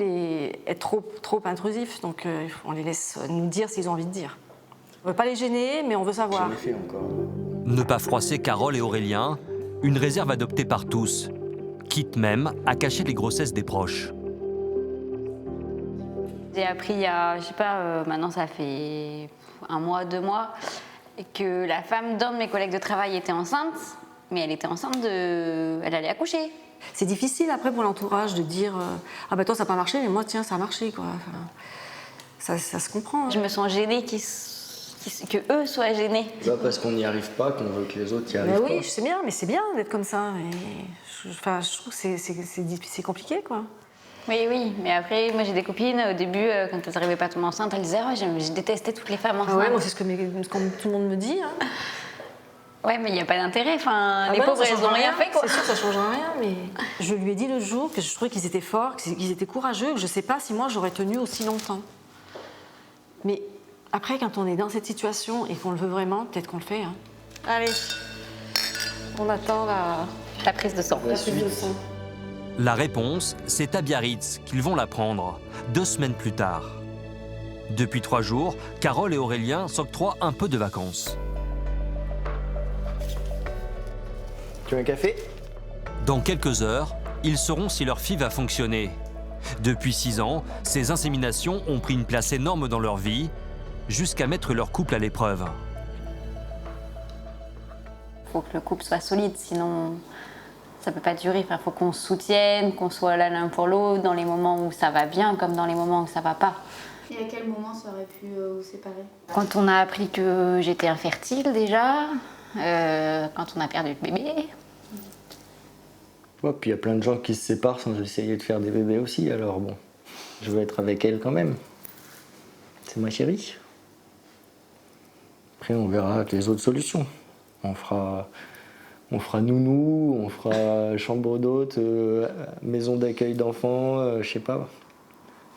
[SPEAKER 3] être trop intrusif, donc on les laisse nous dire s'ils ont envie de dire. On ne veut pas les gêner, mais on veut savoir.
[SPEAKER 10] J'en ai fait encore.
[SPEAKER 1] Ne pas froisser Carole et Aurélien, une réserve adoptée par tous, quitte même à cacher les grossesses des proches.
[SPEAKER 4] J'ai appris il y a, je sais pas, maintenant ça fait 1 mois, 2 mois, que la femme d'un de mes collègues de travail était enceinte, mais elle était enceinte elle allait accoucher.
[SPEAKER 3] C'est difficile après pour l'entourage de dire ah ben toi ça n'a pas marché, mais moi tiens ça a marché quoi. Enfin, ça se comprend. Hein.
[SPEAKER 4] Je me sens gênée que eux soient gênés.
[SPEAKER 10] C'est pas parce qu'on n'y arrive pas qu'on veut que les autres y arrivent pas.
[SPEAKER 3] Oui, je sais bien, mais c'est bien d'être comme ça. Je trouve que c'est compliqué quoi.
[SPEAKER 4] Oui, mais après, moi j'ai des copines, au début, quand elles n'arrivaient pas à tomber enceinte, elles disaient oh, je détestais toutes les femmes enceintes.
[SPEAKER 3] Ah ouais, moi c'est ce que tout le monde me dit. Hein.
[SPEAKER 4] Ouais, mais il n'y a pas d'intérêt, enfin, les pauvres, elles n'ont rien fait quoi.
[SPEAKER 3] C'est sûr, ça ne changera rien, mais je lui ai dit le jour que je trouvais qu'ils étaient forts, qu'ils étaient courageux, que je ne sais pas si moi j'aurais tenu aussi longtemps. Mais après, quand on est dans cette situation et qu'on le veut vraiment, peut-être qu'on le fait. Hein. Allez, on attend
[SPEAKER 4] la prise de sang.
[SPEAKER 3] La prise de sang.
[SPEAKER 1] La réponse, c'est à Biarritz qu'ils vont la prendre, 2 semaines plus tard. Depuis 3 jours, Carole et Aurélien s'octroient un peu de vacances.
[SPEAKER 10] Tu veux un café?
[SPEAKER 1] Dans quelques heures, ils sauront si leur FIV a fonctionné. Depuis 6 ans, ces inséminations ont pris une place énorme dans leur vie, jusqu'à mettre leur couple à l'épreuve.
[SPEAKER 4] Il faut que le couple soit solide, sinon ça ne peut pas durer. Il faut qu'on se soutienne, qu'on soit là l'un pour l'autre, dans les moments où ça va bien comme dans les moments où ça ne va pas.
[SPEAKER 22] Et à quel moment ça aurait pu vous séparer?
[SPEAKER 4] Quand on a appris que j'étais infertile déjà, quand on a perdu le bébé.
[SPEAKER 10] Ouais, puis il y a plein de gens qui se séparent sans essayer de faire des bébés aussi, alors bon, je veux être avec elle quand même. C'est ma chérie. Après, on verra les autres solutions. On fera nounou, on fera chambre d'hôte, maison d'accueil d'enfants, je sais pas,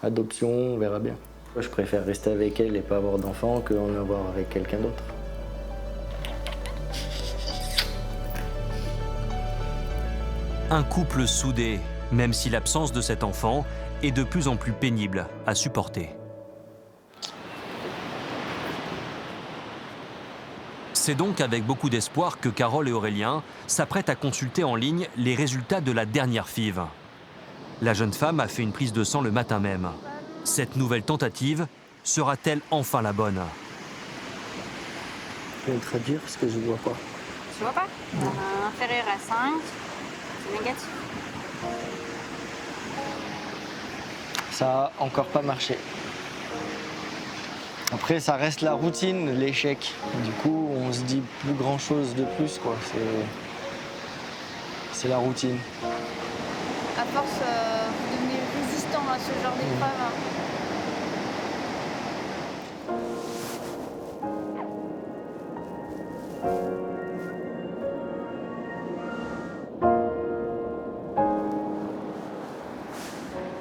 [SPEAKER 10] adoption, on verra bien. Moi, je préfère rester avec elle et pas avoir d'enfants qu'en avoir avec quelqu'un d'autre.
[SPEAKER 1] Un couple soudé, même si l'absence de cet enfant est de plus en plus pénible à supporter. C'est donc avec beaucoup d'espoir que Carole et Aurélien s'apprêtent à consulter en ligne les résultats de la dernière FIV. La jeune femme a fait une prise de sang le matin même. Cette nouvelle tentative sera-t-elle enfin la bonne?
[SPEAKER 10] Je vais traduire ce que je vois pas.
[SPEAKER 4] Tu vois pas? Inférieur à 5, c'est négatif.
[SPEAKER 10] Ça a encore pas marché. Après, ça reste la routine, l'échec. Du coup, on se dit plus grand chose de plus, quoi. C'est la routine.
[SPEAKER 22] À force, vous devenez résistant à ce genre d'épreuve.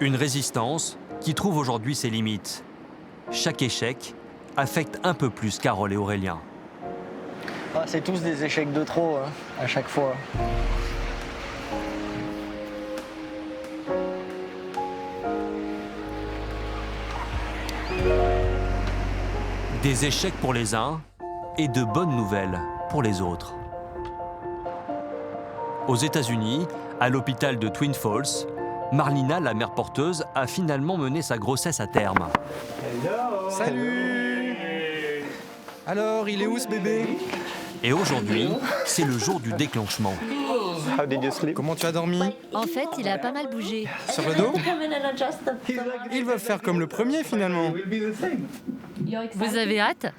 [SPEAKER 1] Une résistance qui trouve aujourd'hui ses limites. Chaque échec affecte un peu plus Carole et Aurélien.
[SPEAKER 10] Ah, c'est tous des échecs de trop, hein, à chaque fois.
[SPEAKER 1] Des échecs pour les uns et de bonnes nouvelles pour les autres. Aux États-Unis, à l'hôpital de Twin Falls, Marlina, la mère porteuse, a finalement mené sa grossesse à terme.
[SPEAKER 16] Hello.
[SPEAKER 15] Salut. Alors, il est où ce bébé?
[SPEAKER 1] Et aujourd'hui, c'est le jour du déclenchement.
[SPEAKER 15] Comment tu as dormi?
[SPEAKER 6] En fait, il a pas mal bougé.
[SPEAKER 15] Sur le dos? Il va faire comme le premier finalement.
[SPEAKER 6] Vous avez hâte?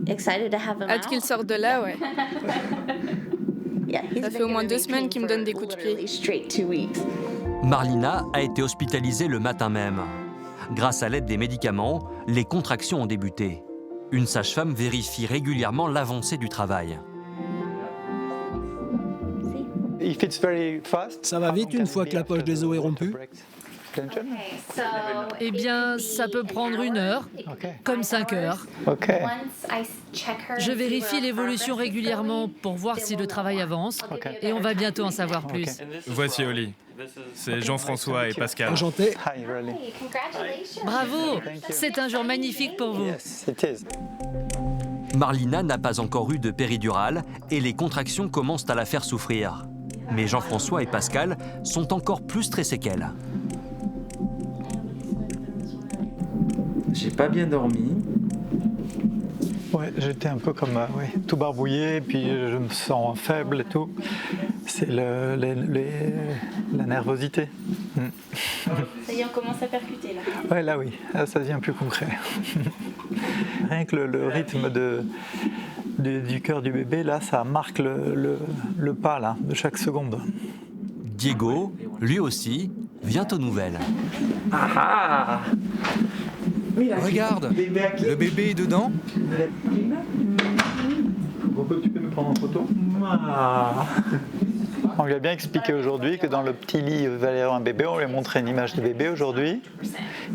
[SPEAKER 18] Hâte qu'il sorte de là, ouais. Ça fait au moins 2 semaines qu'il me donne des coups de pied.
[SPEAKER 1] Marlina a été hospitalisée le matin même. Grâce à l'aide des médicaments, les contractions ont débuté. Une sage-femme vérifie régulièrement l'avancée du travail.
[SPEAKER 19] Ça va vite une fois que la poche des os est rompue.
[SPEAKER 6] Eh bien, ça peut prendre 1 heure, comme 5 heures. Je vérifie l'évolution régulièrement pour voir si le travail avance et on va bientôt en savoir plus.
[SPEAKER 23] Voici Oli. C'est Jean-François et Pascal.
[SPEAKER 19] Enchanté.
[SPEAKER 6] Bravo, c'est un jour magnifique pour vous.
[SPEAKER 1] Marlina n'a pas encore eu de péridurale et les contractions commencent à la faire souffrir. Mais Jean-François et Pascal sont encore plus stressés qu'elle.
[SPEAKER 21] J'ai pas bien dormi.
[SPEAKER 16] Ouais, j'étais un peu comme tout barbouillé, puis je me sens faible et tout. C'est la nervosité.
[SPEAKER 8] Ça y est, on commence à percuter là.
[SPEAKER 16] Ouais, là oui, là, ça devient plus concret. Rien que le rythme du cœur du bébé, là, ça marque le pas là, de chaque seconde.
[SPEAKER 1] Diego, lui aussi, vient aux nouvelles.
[SPEAKER 15] Ah! Regarde, le bébé est dedans.
[SPEAKER 16] Tu peux me prendre en photo? On lui a bien expliqué aujourd'hui que dans le petit lit, il va y avoir un bébé. On lui a montré une image du bébé aujourd'hui.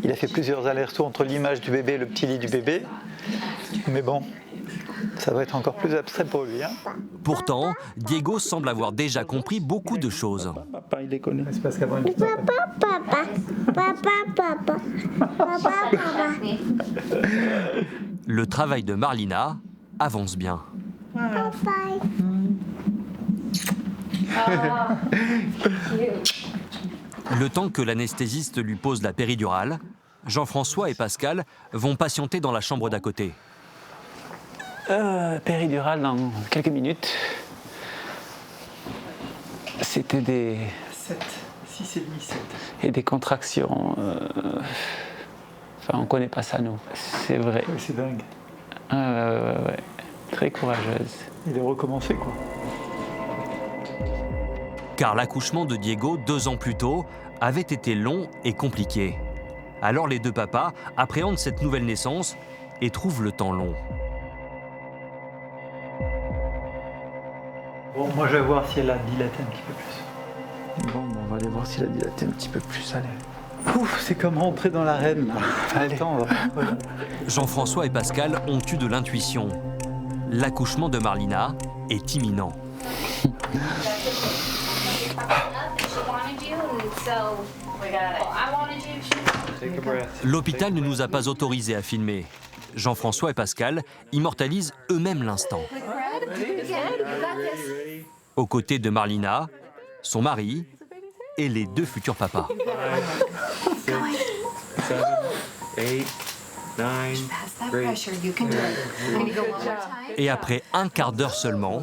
[SPEAKER 16] Il a fait plusieurs allers-retours entre l'image du bébé et le petit lit du bébé. Mais bon, ça va être encore plus abstrait pour lui. Hein.
[SPEAKER 1] Pourtant, Diego semble avoir déjà compris beaucoup de choses.
[SPEAKER 16] Papa, il les connaît. C'est parce qu'avant, il
[SPEAKER 1] Le travail de Marlina avance bien. Le temps que l'anesthésiste lui pose la péridurale, Jean-François et Pascal vont patienter dans la chambre d'à côté.
[SPEAKER 17] Péridurale dans quelques minutes. C'était des...
[SPEAKER 16] 6 et demi, 7.
[SPEAKER 17] Et des contractions. Enfin, on connaît pas ça, nous. C'est vrai.
[SPEAKER 16] Oui, c'est dingue.
[SPEAKER 17] Ouais. Très courageuse.
[SPEAKER 16] Il est recommencé, quoi.
[SPEAKER 1] Car l'accouchement de Diego, 2 ans plus tôt, avait été long et compliqué. Alors les 2 papas appréhendent cette nouvelle naissance et trouvent le temps long.
[SPEAKER 16] Bon, moi je vais voir si elle a dilaté un petit peu plus.
[SPEAKER 21] Bon, on va aller voir si elle a dilaté un petit peu plus. Allez.
[SPEAKER 16] Ouf, c'est comme rentrer dans l'arène là. Allez.
[SPEAKER 1] Jean-François et Pascal ont eu de l'intuition. L'accouchement de Marlina est imminent. L'hôpital ne nous a pas autorisés à filmer. Jean-François et Pascal immortalisent eux-mêmes l'instant. Aux côtés de Marlina, son mari et les 2 futurs papas.
[SPEAKER 21] 7, 8, 9,
[SPEAKER 1] Et après un quart d'heure seulement,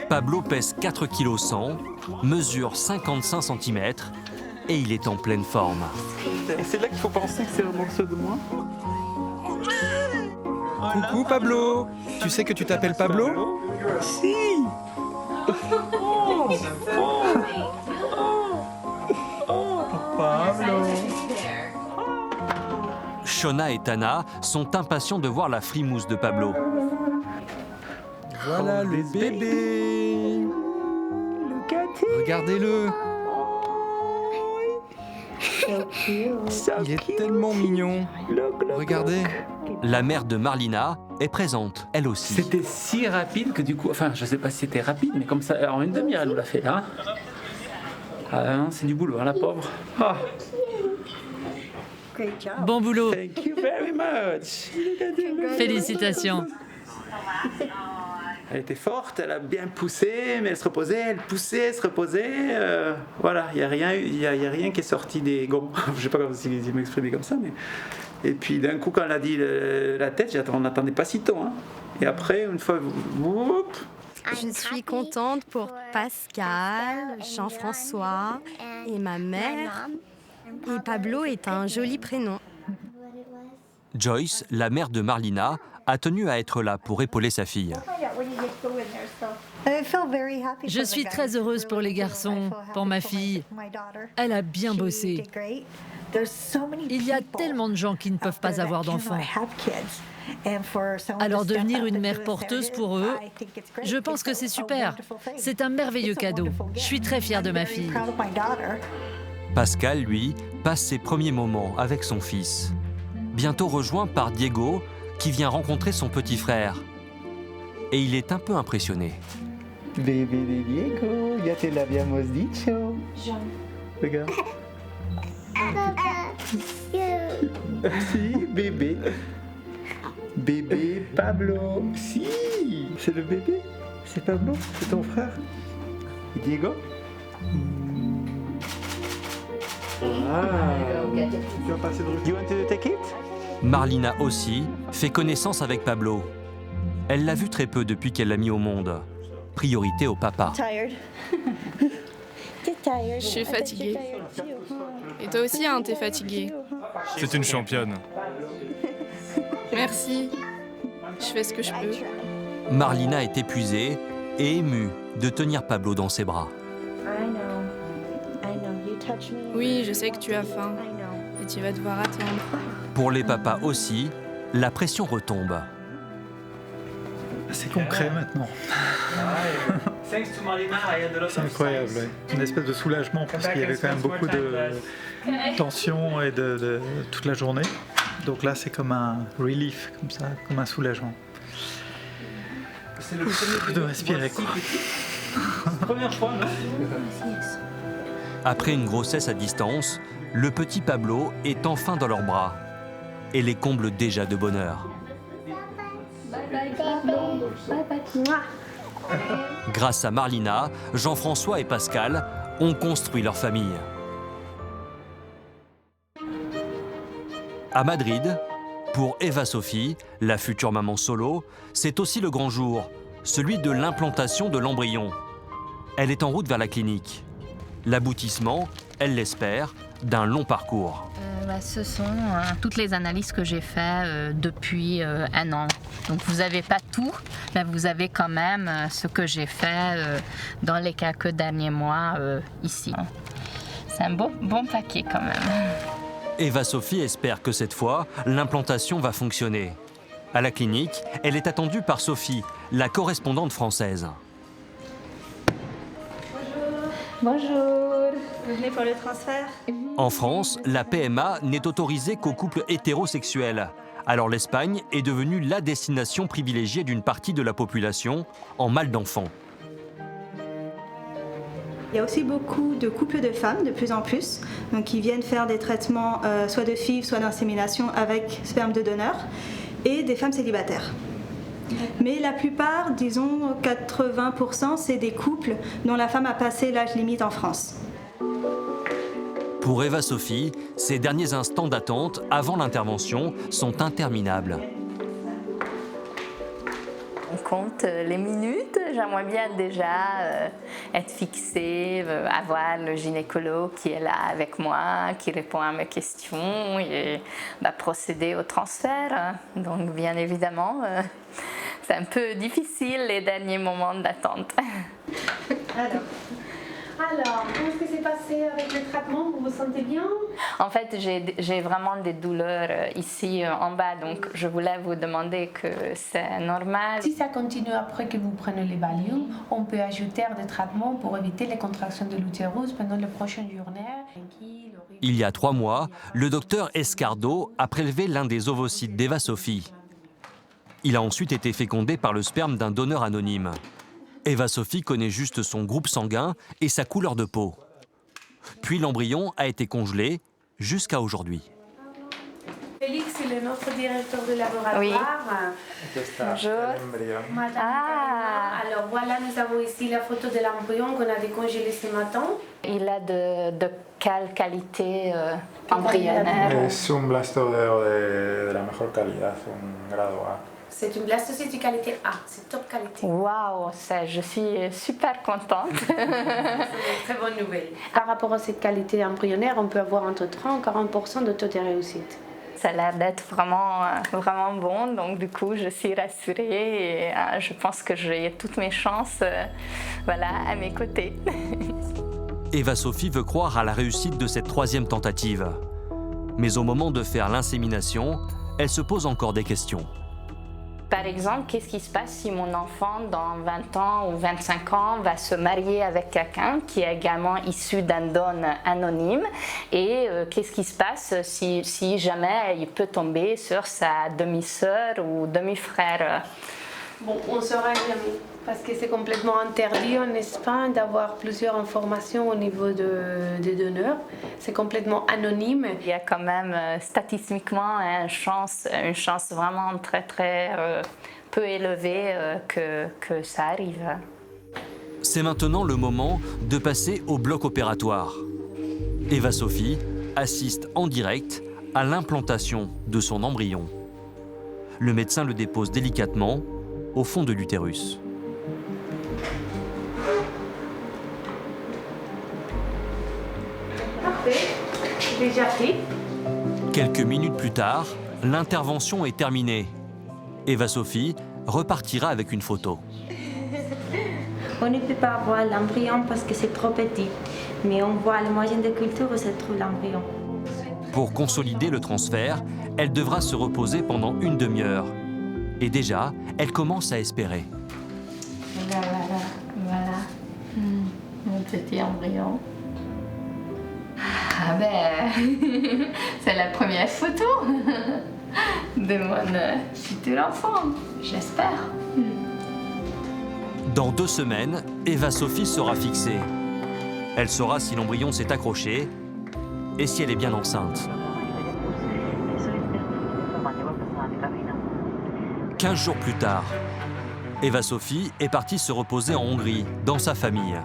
[SPEAKER 1] Pablo pèse 4 kg 100, mesure 55 cm et il est en pleine forme.
[SPEAKER 21] Et c'est là qu'il faut penser que c'est un morceau de moi.
[SPEAKER 15] Coucou Pablo, tu sais que tu t'appelles Pablo?
[SPEAKER 21] Si.
[SPEAKER 16] Pablo.
[SPEAKER 1] Shona et Tana sont impatients de voir la frimousse de Pablo.
[SPEAKER 15] Voilà le bébé. Regardez-le. Il est tellement mignon. Regardez.
[SPEAKER 1] La mère de Marlina est présente, elle aussi.
[SPEAKER 7] C'était si rapide que du coup, enfin je sais pas si c'était rapide, mais comme ça, en une demi-heure elle nous l'a fait là. Ah non, c'est du boulot, hein, la pauvre. Ah.
[SPEAKER 6] Bon boulot.
[SPEAKER 7] Thank you very much.
[SPEAKER 6] Félicitations.
[SPEAKER 7] Elle était forte, elle a bien poussé, mais elle se reposait, elle poussait, elle se reposait. Voilà, il y a rien qui est sorti des gonds. Je sais pas si m'exprimer comme ça, mais. Et puis d'un coup, quand elle a dit la tête, on n'attendait pas si tôt. Hein. Et après, une fois, whoop.
[SPEAKER 9] Je suis contente pour Pascal, Jean-François et ma mère. Et Pablo est un joli prénom.
[SPEAKER 1] Joyce, la mère de Marlina, a tenu à être là pour épauler sa fille.
[SPEAKER 6] Je suis très heureuse pour les garçons, pour ma fille. Elle a bien bossé. Il y a tellement de gens qui ne peuvent pas avoir d'enfants. Alors devenir une mère porteuse pour eux, je pense que c'est super. C'est un merveilleux cadeau. Je suis très fière de ma fille.
[SPEAKER 1] Pascal, lui, passe ses premiers moments avec son fils. Bientôt rejoint par Diego, qui vient rencontrer son petit frère. Et il est un peu impressionné.
[SPEAKER 5] Bébé de Diego, ya te lo habíamos dicho. Regarde. Si, bébé. Bébé Pablo. Si, c'est le bébé. C'est Pablo, c'est ton frère. Diego.
[SPEAKER 7] Tu vas passer de... You want to take it?
[SPEAKER 1] Marlina aussi fait connaissance avec Pablo. Elle l'a vu très peu depuis qu'elle l'a mis au monde. Priorité au papa.
[SPEAKER 18] Je suis fatiguée. Et toi aussi, hein, t'es fatiguée.
[SPEAKER 23] C'est une championne.
[SPEAKER 18] Merci. Je fais ce que je peux.
[SPEAKER 1] Marlina est épuisée et émue de tenir Pablo dans ses bras.
[SPEAKER 18] Oui, je sais que tu as faim. Et tu vas devoir attendre.
[SPEAKER 1] Pour les papas aussi, la pression retombe.
[SPEAKER 16] C'est concret maintenant. C'est incroyable, ouais. Une espèce de soulagement parce qu'il y avait quand même beaucoup de tension et de toute la journée. Donc là, c'est comme un relief, comme ça, comme un soulagement. De respirer, quoi.
[SPEAKER 7] Première fois, non?
[SPEAKER 1] Après une grossesse à distance, le petit Pablo est enfin dans leurs bras et les comble déjà de bonheur. Grâce à Marlina, Jean-François et Pascal ont construit leur famille. À Madrid, pour Eva Sophie, la future maman solo, c'est aussi le grand jour, celui de l'implantation de l'embryon. Elle est en route vers la clinique. L'aboutissement, elle l'espère, d'un long parcours.
[SPEAKER 4] Ce sont toutes les analyses que j'ai faites depuis un an. Donc vous n'avez pas tout, mais vous avez quand même ce que j'ai fait dans les quelques derniers mois ici. C'est un bon paquet quand même.
[SPEAKER 1] Eva Sophie espère que cette fois, l'implantation va fonctionner. À la clinique, elle est attendue par Sophie, la correspondante française.
[SPEAKER 12] Bonjour, vous venez pour le transfert?
[SPEAKER 1] En France, la PMA n'est autorisée qu'aux couples hétérosexuels. Alors l'Espagne est devenue la destination privilégiée d'une partie de la population en mal d'enfants.
[SPEAKER 12] Il y a aussi beaucoup de couples de femmes, de plus en plus, donc qui viennent faire des traitements soit de FIV, soit d'insémination avec sperme de donneur, et des femmes célibataires. Mais la plupart, disons 80%, c'est des couples dont la femme a passé l'âge limite en France.
[SPEAKER 1] Pour Eva Sophie, ces derniers instants d'attente avant l'intervention sont interminables.
[SPEAKER 4] On compte les minutes. J'aimerais bien déjà être fixée, avoir le gynécologue qui est là avec moi, qui répond à mes questions et procéder au transfert. Donc bien évidemment, c'est un peu difficile les derniers moments d'attente.
[SPEAKER 22] Alors, comment est-ce que c'est passé avec le traitement? Vous vous sentez bien?
[SPEAKER 4] En fait, j'ai vraiment des douleurs ici en bas, donc je voulais vous demander que c'est normal.
[SPEAKER 22] Si ça continue après que vous prenez les Valium, on peut ajouter des traitements pour éviter les contractions de l'utérus pendant les prochaines journées.
[SPEAKER 1] Il y a 3 mois, le docteur Escardo a prélevé l'un des ovocytes d'Eva Sophie. Il a ensuite été fécondé par le sperme d'un donneur anonyme. Eva-Sophie connaît juste son groupe sanguin et sa couleur de peau. Puis l'embryon a été congelé jusqu'à aujourd'hui.
[SPEAKER 22] Félix, il est notre directeur de laboratoire.
[SPEAKER 4] Oui.
[SPEAKER 22] Bonjour. Alors voilà, nous avons ici la photo de l'embryon qu'on a décongelé ce matin.
[SPEAKER 4] Il a de quelle qualité embryonnaire?
[SPEAKER 11] Es un blastoder de la mejor calidad, un grado A.
[SPEAKER 22] C'est une blastocyte de qualité A, c'est top qualité.
[SPEAKER 4] Waouh, je suis super contente.
[SPEAKER 22] C'est une très bonne nouvelle. Par rapport à cette qualité embryonnaire, on peut avoir entre 30 et 40% de taux de réussite.
[SPEAKER 4] Ça a l'air d'être vraiment bon, donc du coup je suis rassurée et je pense que j'ai toutes mes chances à mes côtés.
[SPEAKER 1] Eva-Sophie veut croire à la réussite de cette troisième tentative. Mais au moment de faire l'insémination, elle se pose encore des questions.
[SPEAKER 4] Par exemple, qu'est-ce qui se passe si mon enfant, dans 20 ans ou 25 ans, va se marier avec quelqu'un qui est également issu d'un don anonyme? Et qu'est-ce qui se passe si jamais il peut tomber sur sa demi-sœur ou demi-frère?
[SPEAKER 22] Bon, on ne saura jamais, parce que c'est complètement interdit en Espagne d'avoir plusieurs informations au niveau des donneurs. C'est complètement anonyme.
[SPEAKER 4] Il y a quand même statistiquement une chance vraiment très peu élevée que ça arrive.
[SPEAKER 1] C'est maintenant le moment de passer au bloc opératoire. Eva-Sophie assiste en direct à l'implantation de son embryon. Le médecin le dépose délicatement au fond de l'utérus.
[SPEAKER 22] Parfait, déjà fait.
[SPEAKER 1] Quelques minutes plus tard, l'intervention est terminée. Eva-Sophie repartira avec une photo.
[SPEAKER 13] On ne peut pas voir l'embryon parce que c'est trop petit, mais on voit le moyen de culture où se trouve l'embryon.
[SPEAKER 1] Pour consolider le transfert, elle devra se reposer pendant une demi-heure. Et déjà, elle commence à espérer.
[SPEAKER 4] Voilà. Mon petit embryon. Ah ben, c'est la première photo de mon futur enfant, j'espère.
[SPEAKER 1] Dans 2 semaines, Eva-Sophie sera fixée. Elle saura si l'embryon s'est accroché et si elle est bien enceinte. 15 jours plus tard, Eva-Sophie est partie se reposer en Hongrie, dans sa famille.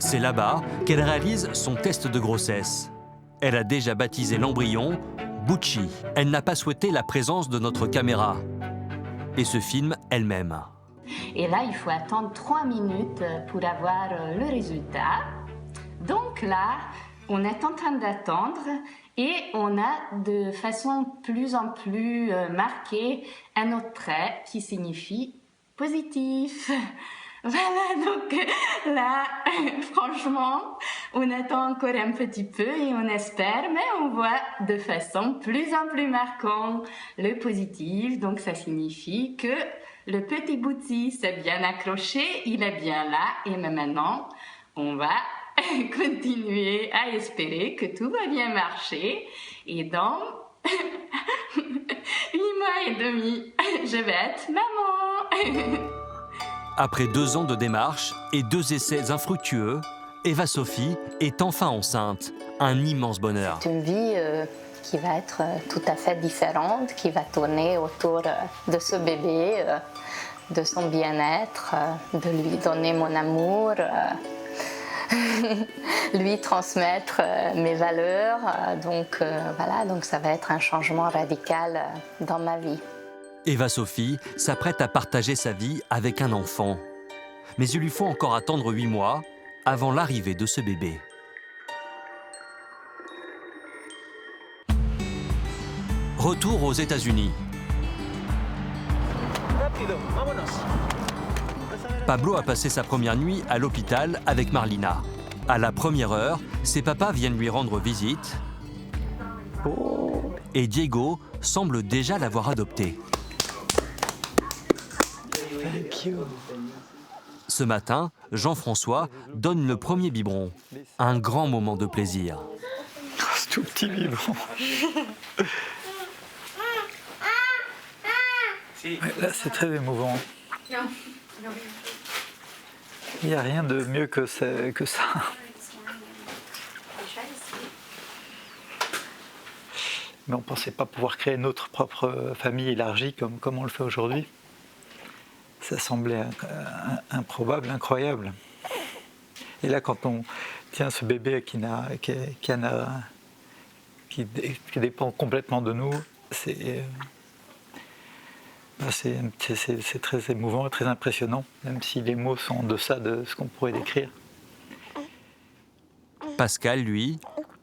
[SPEAKER 1] C'est là-bas qu'elle réalise son test de grossesse. Elle a déjà baptisé l'embryon Bucci. Elle n'a pas souhaité la présence de notre caméra et se filme elle-même.
[SPEAKER 4] Et là, il faut attendre 3 minutes pour avoir le résultat. Donc là, on est en train d'attendre et on a de façon plus en plus marquée un autre trait qui signifie positif. Voilà, donc là, franchement, on attend encore un petit peu et on espère, mais on voit de façon plus en plus marquante le positif. Donc ça signifie que le petit bouti s'est bien accroché, il est bien là et maintenant, on va continuer à espérer que tout va bien marcher et dans 8 mois et demi, je vais être maman.
[SPEAKER 1] Après 2 ans de démarche et 2 essais infructueux, Eva-Sophie est enfin enceinte. Un immense bonheur.
[SPEAKER 4] C'est une vie qui va être tout à fait différente, qui va tourner autour de ce bébé, de son bien-être, de lui donner mon amour, lui transmettre mes valeurs. Donc voilà, donc ça va être un changement radical dans ma vie.
[SPEAKER 1] Eva-Sophie s'apprête à partager sa vie avec un enfant. Mais il lui faut encore attendre 8 mois avant l'arrivée de ce bébé. Retour aux États-Unis. Pablo a passé sa première nuit à l'hôpital avec Marlina. À la première heure, ses papas viennent lui rendre visite et Diego semble déjà l'avoir adopté. Ce matin, Jean-François donne le premier biberon. Un grand moment de plaisir.
[SPEAKER 16] Ce tout petit biberon. Ouais, là, c'est très émouvant. Il n'y a rien de mieux que ça. Mais on ne pensait pas pouvoir créer notre propre famille élargie comme on le fait aujourd'hui. Ça semblait improbable, incroyable. Et là, quand on tient ce bébé qui dépend complètement de nous, c'est très émouvant et très impressionnant, même si les mots sont en deçà de ce qu'on pourrait décrire.
[SPEAKER 1] Pascal, lui,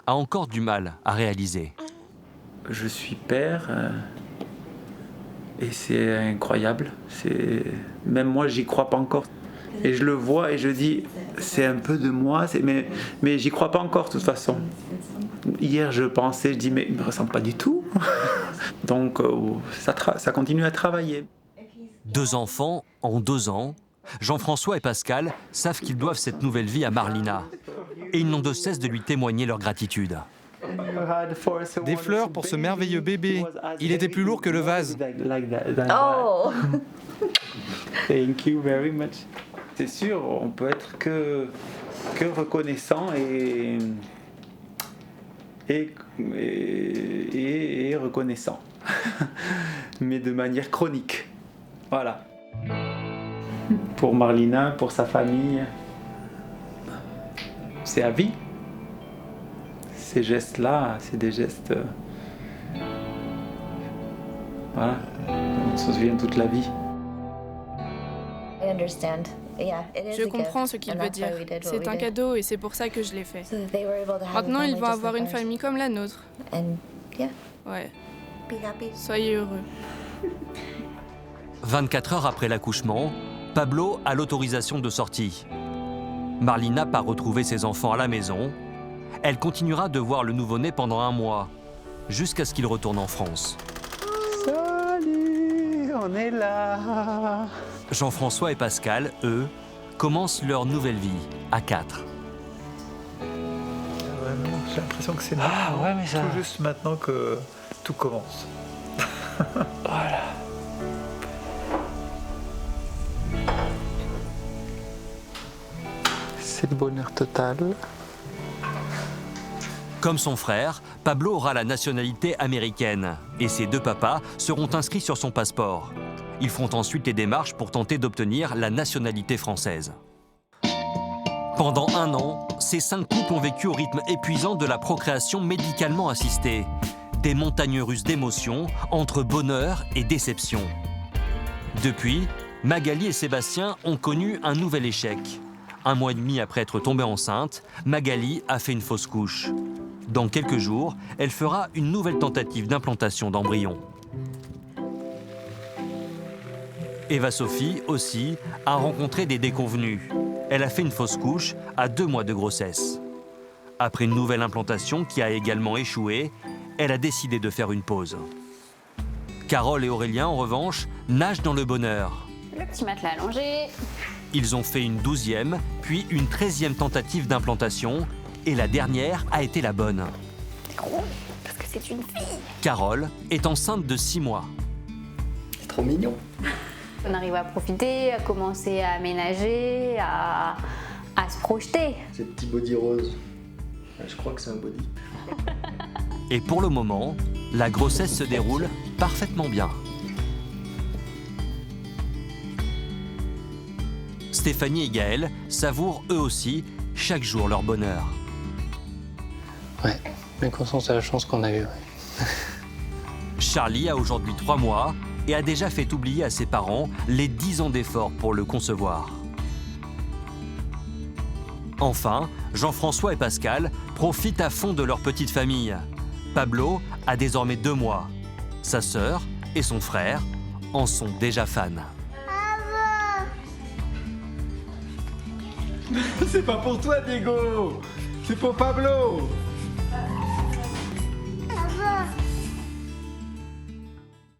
[SPEAKER 1] a encore du mal à réaliser.
[SPEAKER 7] Je suis père et c'est incroyable. Même moi, j'y crois pas encore. Et je le vois et je dis, c'est un peu de moi, mais j'y crois pas encore de toute façon. Hier, je pensais, je dis, mais il me ressemble pas du tout. Donc, ça continue à travailler.
[SPEAKER 1] 2 enfants en 2 ans, Jean-François et Pascal savent qu'ils doivent cette nouvelle vie à Marlina. Et ils n'ont de cesse de lui témoigner leur gratitude.
[SPEAKER 15] Des fleurs pour ce merveilleux bébé. Il était plus lourd que le vase.
[SPEAKER 8] Oh.
[SPEAKER 7] Thank you very much. C'est sûr, on peut être que reconnaissant et reconnaissant, mais de manière chronique. Voilà. Pour Marlina, pour sa famille, c'est à vie. Ces gestes-là, c'est des gestes. Voilà, on se souvient toute la vie.
[SPEAKER 18] Je comprends ce qu'il veut dire. C'est un cadeau et c'est pour ça que je l'ai fait. Maintenant, ils vont avoir une famille comme la nôtre. Ouais. Soyez heureux.
[SPEAKER 1] 24 heures après l'accouchement, Pablo a l'autorisation de sortie. Marlina part retrouver ses enfants à la maison. Elle continuera de voir le nouveau-né pendant 1 mois, jusqu'à ce qu'il retourne en France.
[SPEAKER 7] Salut, on est là.
[SPEAKER 1] Jean-François et Pascal, eux, commencent leur nouvelle vie à 4.
[SPEAKER 16] Vraiment, j'ai l'impression que c'est tout juste maintenant que tout commence.
[SPEAKER 7] Voilà. C'est le bonheur total.
[SPEAKER 1] Comme son frère, Pablo aura la nationalité américaine et ses 2 papas seront inscrits sur son passeport. Ils feront ensuite les démarches pour tenter d'obtenir la nationalité française. Pendant 1 an, ces 5 couples ont vécu au rythme épuisant de la procréation médicalement assistée. Des montagnes russes d'émotions entre bonheur et déception. Depuis, Magali et Sébastien ont connu un nouvel échec. 1 mois et demi après être tombée enceinte, Magali a fait une fausse couche. Dans quelques jours, elle fera une nouvelle tentative d'implantation d'embryon. Eva-Sophie, aussi, a rencontré des déconvenus. Elle a fait une fausse couche à 2 mois de grossesse. Après une nouvelle implantation qui a également échoué, elle a décidé de faire une pause. Carole et Aurélien, en revanche, nagent dans le bonheur.
[SPEAKER 4] Le petit matelas allongé.
[SPEAKER 1] Ils ont fait une 12e, puis une 13e tentative d'implantation, et la dernière a été la bonne.
[SPEAKER 4] C'est gros, parce que c'est une fille.
[SPEAKER 1] Carole est enceinte de 6 mois.
[SPEAKER 10] C'est trop mignon.
[SPEAKER 4] On arrive à profiter, à commencer à aménager, à se projeter.
[SPEAKER 10] Ce petit body rose, je crois que c'est un body.
[SPEAKER 1] Et pour le moment, la grossesse se déroule parfaitement bien. Stéphanie et Gaël savourent eux aussi chaque jour leur bonheur.
[SPEAKER 5] Ouais, mais conscience à la chance qu'on a eue. Ouais.
[SPEAKER 1] Charlie a aujourd'hui 3 mois et a déjà fait oublier à ses parents les 10 ans d'efforts pour le concevoir. Enfin, Jean-François et Pascal profitent à fond de leur petite famille. Pablo a désormais 2 mois. Sa sœur et son frère en sont déjà fans.
[SPEAKER 16] C'est pas pour toi, Diego. C'est pour Pablo.